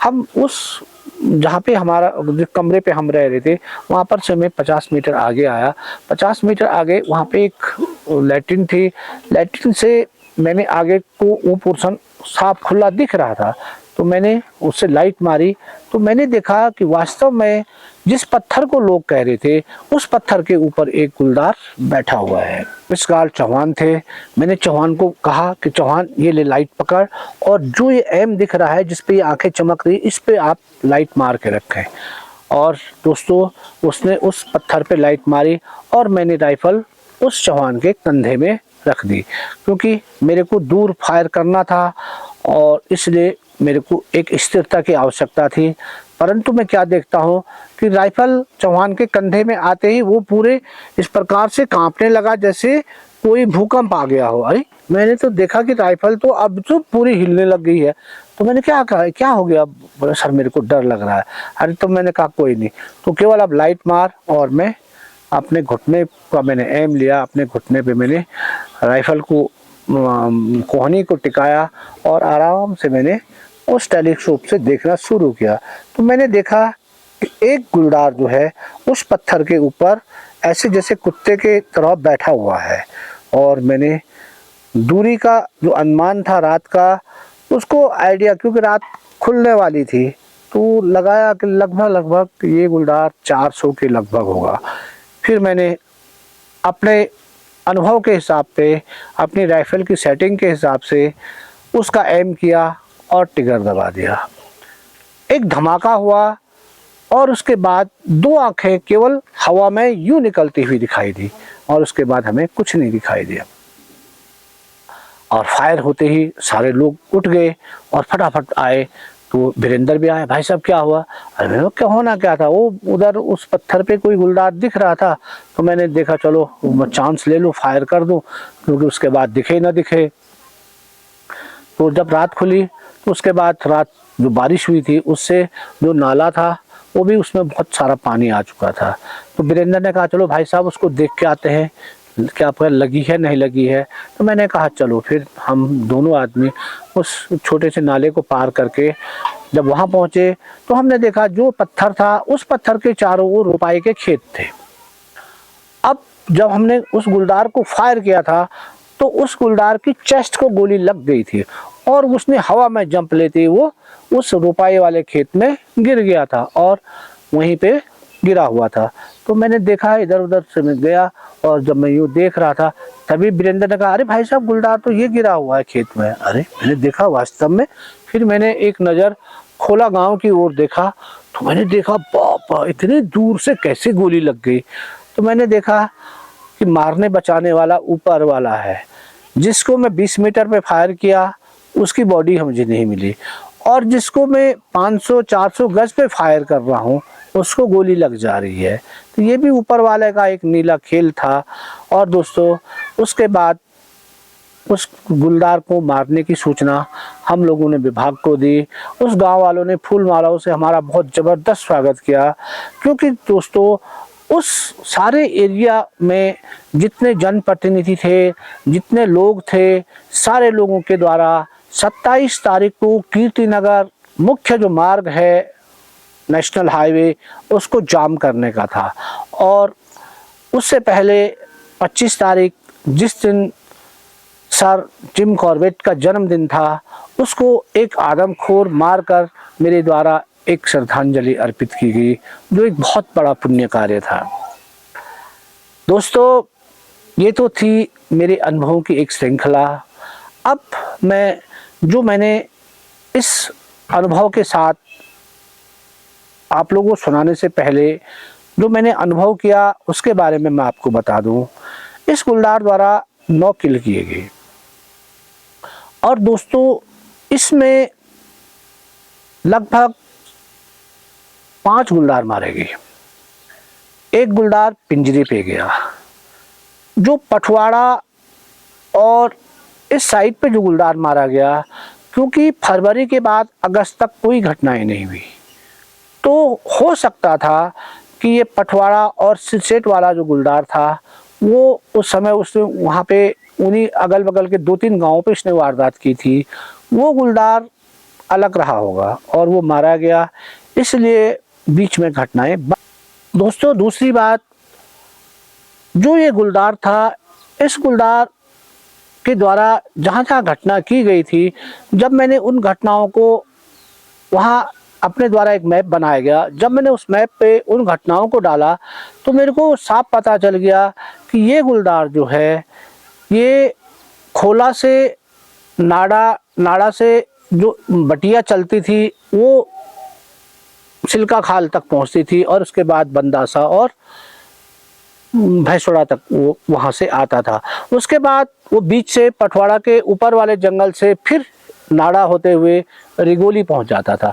हम उस जहाँ पे हमारा जो कमरे पे हम रह रहे थे, वहाँ पर से मैं 50 मीटर आगे आया। 50 मीटर आगे वहाँ पे एक लैट्रिन थी। लैट्रिन से मैंने आगे को वो पोर्शन साफ खुला दिख रहा था, तो मैंने उससे लाइट मारी। तो मैंने देखा कि वास्तव में जिस पत्थर को लोग कह रहे थे, उस पत्थर के ऊपर एक गुलदार बैठा हुआ है। इस गार्ड चौहान थे। मैंने चौहान को कहा कि चौहान ये ले लाइट पकड़, और जो ये एम दिख रहा है जिस पे ये आंखें चमक रही, इस पे आप लाइट मार के रखें। और दोस्तों उसने उस पत्थर पे लाइट मारी, और मैंने राइफल उस चौहान के कंधे में रख दी, क्योंकि मेरे को दूर फायर करना था, और इसलिए मेरे को एक स्थिरता की आवश्यकता थी। परंतु मैं क्या देखता हूँ कि राइफल चौहान के कंधे में आते ही वो पूरे इस प्रकार से कांपने लगा जैसे कोई भूकंप आ गया हो। अरे मैंने तो देखा कि राइफल तो अब तो पूरी हिलने लग गई है। तो मैंने क्या कहा, क्या हो गया? बोला सर मेरे को डर लग रहा है। अरे तो मैंने कहा कोई नहीं, तो केवल अब लाइट मार। और मैं अपने घुटने का मैंने एम लिया, अपने घुटने पे मैंने राइफल को कोहनी को टिकाया, और आराम से मैंने उस टेलीस्कोप से देखना शुरू किया। तो मैंने देखा कि एक गुलदार जो है उस पत्थर के ऊपर ऐसे जैसे कुत्ते के तरह बैठा हुआ है, और मैंने दूरी का जो अनुमान था रात का, उसको आइडिया, क्योंकि रात खुलने वाली थी, तो लगाया कि लगभग ये गुलदार 400 के लगभग होगा। फिर मैंने अपने अनुभव के हिसाब पे, अपनी राइफल की सेटिंग के हिसाब से उसका एम किया और ट्रिगर दबा दिया। एक धमाका हुआ, और उसके बाद 2 आंखें केवल हवा में यूं निकलती हुई दिखाई दी, और उसके बाद हमें कुछ नहीं दिखाई दिया। और फायर होते ही सारे लोग उठ गए और फटाफट आए। तो वीरेंद्र भी आए, भाई साहब क्या हुआ? अरे मेरे को क्या होना क्या था, वो उधर उस पत्थर पे कोई गुलदार दिख रहा था। तो मैंने देखा चलो चांस ले लूँ, फायर कर दूँ, क्योंकि उसके बाद दिखे ना दिखे। तो जब रात खुली तो उसके बाद रात जो बारिश हुई थी उससे जो नाला था वो भी, उसमें बहुत सारा पानी आ चुका था। तो वीरेंद्र ने कहा चलो भाई साहब उसको देख के आते हैं, क्या पता लगी है नहीं लगी है। तो मैंने कहा चलो। फिर हम दोनों आदमी उस छोटे से नाले को पार करके जब वहाँ पहुँचे, तो हमने देखा जो पत्थर था उस पत्थर के चारों ओर रुपाई के खेत थे। अब जब हमने उस गुलदार को फायर किया था, तो उस गुलदार की चेस्ट को गोली लग गई थी, और उसने हवा में जंप लेते वो उस रुपाई वाले खेत में गिर गया था, और वहीं पे गिरा हुआ था। तो मैंने देखा, इधर उधर से मैं गया और जब मैं यूँ देख रहा था तभी वीरेंद्र ने कहा, अरे भाई साहब गुलदार तो ये गिरा हुआ है खेत में। अरे मैंने देखा वास्तव में, फिर मैंने एक नज़र खोला गांव की ओर देखा तो मैंने देखा बाप इतने दूर से कैसे गोली लग गई। तो मैंने देखा कि मारने बचाने वाला ऊपर वाला है, जिसको मैं 20 मीटर पे फायर किया उसकी बॉडी मुझे नहीं मिली, और जिसको मैं 500-400 गज पे फायर कर रहा हूँ उसको गोली लग जा रही है। तो ये भी ऊपर वाले का एक नीला खेल था। और दोस्तों उसके बाद उस गुलदार को मारने की सूचना हम लोगों ने विभाग को दी। उस गांव वालों ने फूल मालाओं से हमारा बहुत ज़बरदस्त स्वागत किया, क्योंकि दोस्तों उस सारे एरिया में जितने जनप्रतिनिधि थे, जितने लोग थे, सारे लोगों के द्वारा 27 तारीख को कीर्तिनगर मुख्य जो मार्ग है नेशनल हाईवे उसको जाम करने का था। और उससे पहले 25 तारीख जिस दिन सर जिम कॉर्बेट का जन्मदिन था, उसको एक आदमखोर मारकर मेरे द्वारा एक श्रद्धांजलि अर्पित की गई, जो एक बहुत बड़ा पुण्य कार्य था। दोस्तों ये तो थी मेरे अनुभवों की एक श्रृंखला। अब मैंने इस अनुभव के साथ आप लोगों को सुनाने से पहले जो मैंने अनुभव किया उसके बारे में मैं आपको बता दूं। इस गुलदार द्वारा 9 किल किए गए, और दोस्तों इसमें लगभग 5 गुलदार मारे गए। एक गुलदार पिंजरे पे गया। जो पठवाड़ा और इस साइड पे जो गुलदार मारा गया, क्योंकि फरवरी के बाद अगस्त तक कोई घटनाएं नहीं हुई, तो हो सकता था कि ये पठवाड़ा और सिरसेट वाला जो गुलदार था वो उस समय उसने वहाँ पे उन्हीं अगल बगल के 2-3 गांवों पे इसने वारदात की थी, वो गुलदार अलग रहा होगा और वो मारा गया, इसलिए बीच में घटनाएं। दोस्तों दूसरी बात, जो ये गुलदार था, इस गुलदार के द्वारा जहाँ जहाँ घटना की गई थी, जब मैंने उन घटनाओं को वहाँ अपने द्वारा एक मैप बनाया गया, जब मैंने उस मैप पे उन घटनाओं को डाला तो मेरे को साफ पता चल गया कि ये गुलदार जो है ये खोला से नाड़ा से जो बटिया चलती थी वो सिल्का खाल तक पहुंचती थी, और उसके बाद बंदासा और भैंसोड़ा तक वो वहाँ से आता था। उसके बाद वो बीच से पठवाड़ा के ऊपर वाले जंगल से फिर नाड़ा होते हुए रिगोली पहुंच जाता था।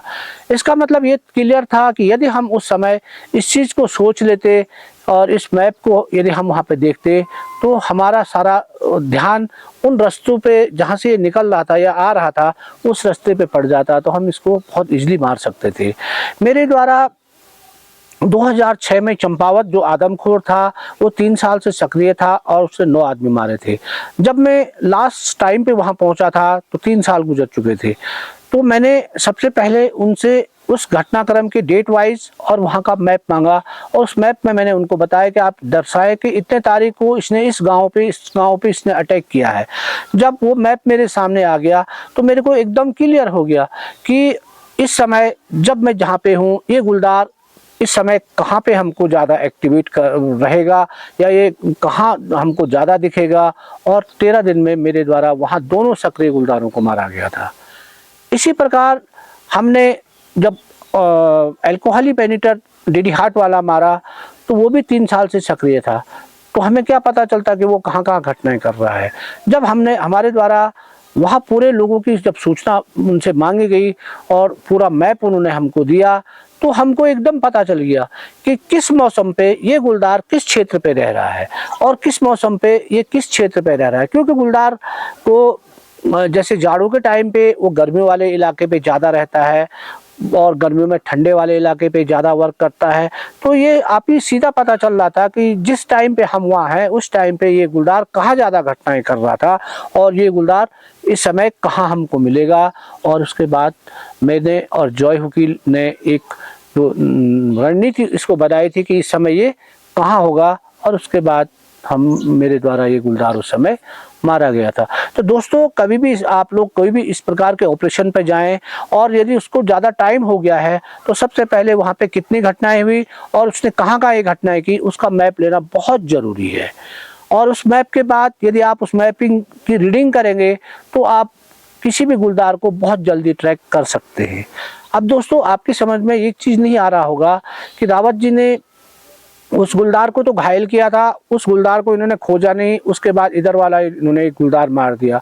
इसका मतलब ये क्लियर था कि यदि हम उस समय इस चीज़ को सोच लेते और इस मैप को यदि हम वहाँ पे देखते तो हमारा सारा ध्यान उन रास्तों पे जहाँ से ये निकल रहा था या आ रहा था उस रास्ते पे पड़ जाता, तो हम इसको बहुत इजीली मार सकते थे। मेरे द्वारा 2006 में चंपावत जो आदमखोर था वो 3 साल से सक्रिय था और उससे 9 आदमी मारे थे। जब मैं लास्ट टाइम पे वहाँ पहुँचा था तो 3 साल गुजर चुके थे। तो मैंने सबसे पहले उनसे उस घटनाक्रम के डेट वाइज और वहाँ का मैप मांगा, और उस मैप में मैंने उनको बताया कि आप दर्शाएं कि इतने तारीख को इसने इस गांव पे इसने अटैक किया है। जब वो मैप मेरे सामने आ गया तो मेरे को एकदम क्लियर हो गया कि इस समय जब मैं जहाँ पे हूँ ये गुलदार इस समय कहाँ पे हमको ज़्यादा एक्टिवेट रहेगा या ये कहाँ हमको ज़्यादा दिखेगा, और 13 दिन में मेरे द्वारा वहाँ दोनों सक्रिय गुलदारों को मारा गया था। इसी प्रकार हमने जब अल्कोहली पेनिटर डीडी हार्ट वाला मारा तो वो भी 3 साल से सक्रिय था, तो हमें क्या पता चलता कि वो कहाँ कहाँ घटनाएं कर रहा है। जब हमारे द्वारा वहाँ पूरे लोगों की जब सूचना उनसे मांगी गई और पूरा मैप उन्होंने हमको दिया तो हमको एकदम पता चल गया कि किस मौसम पे ये गुलदार किस क्षेत्र पे रह रहा है और किस मौसम पे ये किस क्षेत्र पे रह रहा है। क्योंकि गुलदार को जैसे जाड़ों के टाइम पे वो गर्मियों वाले इलाके पे ज़्यादा रहता है और गर्मियों में ठंडे वाले इलाके पे ज़्यादा वर्क करता है, तो ये आप ही सीधा पता चल रहा था कि जिस टाइम पे हम वहाँ हैं उस टाइम पे ये गुलदार कहाँ ज़्यादा घटनाएं कर रहा था और ये गुलदार इस समय कहाँ हमको मिलेगा। और उसके बाद मैंने और जॉय वकील ने एक जो रणनीति इसको बताई थी कि इस समय ये कहाँ होगा, और उसके बाद मेरे द्वारा ये गुलदार उस समय मारा गया था। तो दोस्तों कभी भी आप लोग कोई भी इस प्रकार के ऑपरेशन पे जाएं और यदि उसको ज़्यादा टाइम हो गया है तो सबसे पहले वहाँ पे कितनी घटनाएं हुई और उसने कहाँ ये घटनाएं की उसका मैप लेना बहुत ज़रूरी है। और उस मैप के बाद यदि आप उस मैपिंग की रीडिंग करेंगे तो आप किसी भी गुलदार को बहुत जल्दी ट्रैक कर सकते हैं। अब दोस्तों आपकी समझ में एक चीज़ नहीं आ रहा होगा कि रावत जी ने उस गुलदार को तो घायल किया था, उस गुलदार को इन्होंने खोजा नहीं, उसके बाद इधर वाला इन्होंने एक गुलदार मार दिया।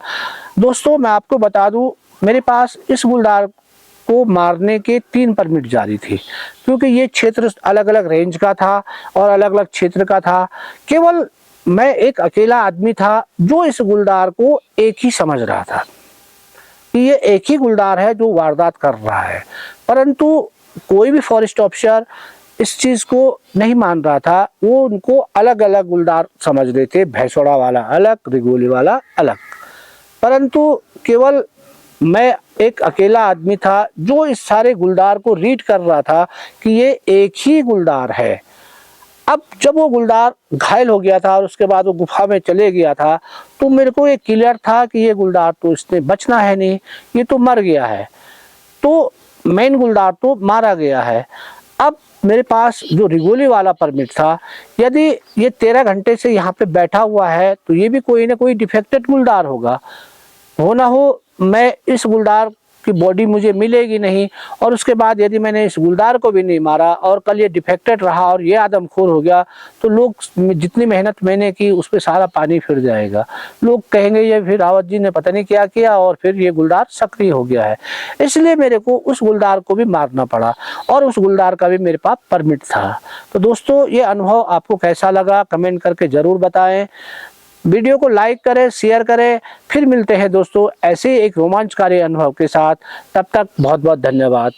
दोस्तों मैं आपको बता दूं, मेरे पास इस गुलदार को मारने के 3 परमिट जारी थी, क्योंकि ये क्षेत्र अलग अलग रेंज का था और अलग अलग क्षेत्र का था। केवल मैं एक अकेला आदमी था जो इस गुलदार को एक ही समझ रहा था कि ये एक ही गुलदार है जो वारदात कर रहा है, परंतु कोई भी फॉरेस्ट ऑफिसर इस चीज़ को नहीं मान रहा था। वो उनको अलग अलग गुलदार समझ रहे थे, भैंसोड़ा वाला अलग, रिगोली वाला अलग। परंतु केवल मैं एक अकेला आदमी था जो इस सारे गुलदार को रीड कर रहा था कि ये एक ही गुलदार है। अब जब वो गुलदार घायल हो गया था और उसके बाद वो गुफा में चले गया था तो मेरे को ये क्लियर था कि ये गुलदार तो इसने बचना है नहीं, ये तो मर गया है, तो मेन गुलदार तो मारा गया है। अब मेरे पास जो रिगोली वाला परमिट था, यदि ये 13 घंटे से यहाँ पे बैठा हुआ है तो ये भी कोई ना कोई डिफेक्टेड गुलदार होगा, हो ना हो मैं इस गुलदार की बॉडी मुझे मिलेगी नहीं। और उसके बाद यदि मैंने इस गुलदार को भी नहीं मारा और कल ये डिफेक्टेड रहा और ये आदमखोर हो गया तो लोग जितनी मेहनत मैंने की उस पर सारा पानी फिर जाएगा। लोग कहेंगे ये फिर रावत जी ने पता नहीं क्या किया और फिर ये गुलदार सक्रिय हो गया है। इसलिए मेरे को उस गुलदार को भी मारना पड़ा और उस गुलदार का भी मेरे पास परमिट था। तो दोस्तों ये अनुभव आपको कैसा लगा कमेंट करके ज़रूर बताएं। वीडियो को लाइक करें, शेयर करें। फिर मिलते हैं दोस्तों ऐसे ही एक रोमांचकारी अनुभव के साथ। तब तक बहुत बहुत धन्यवाद।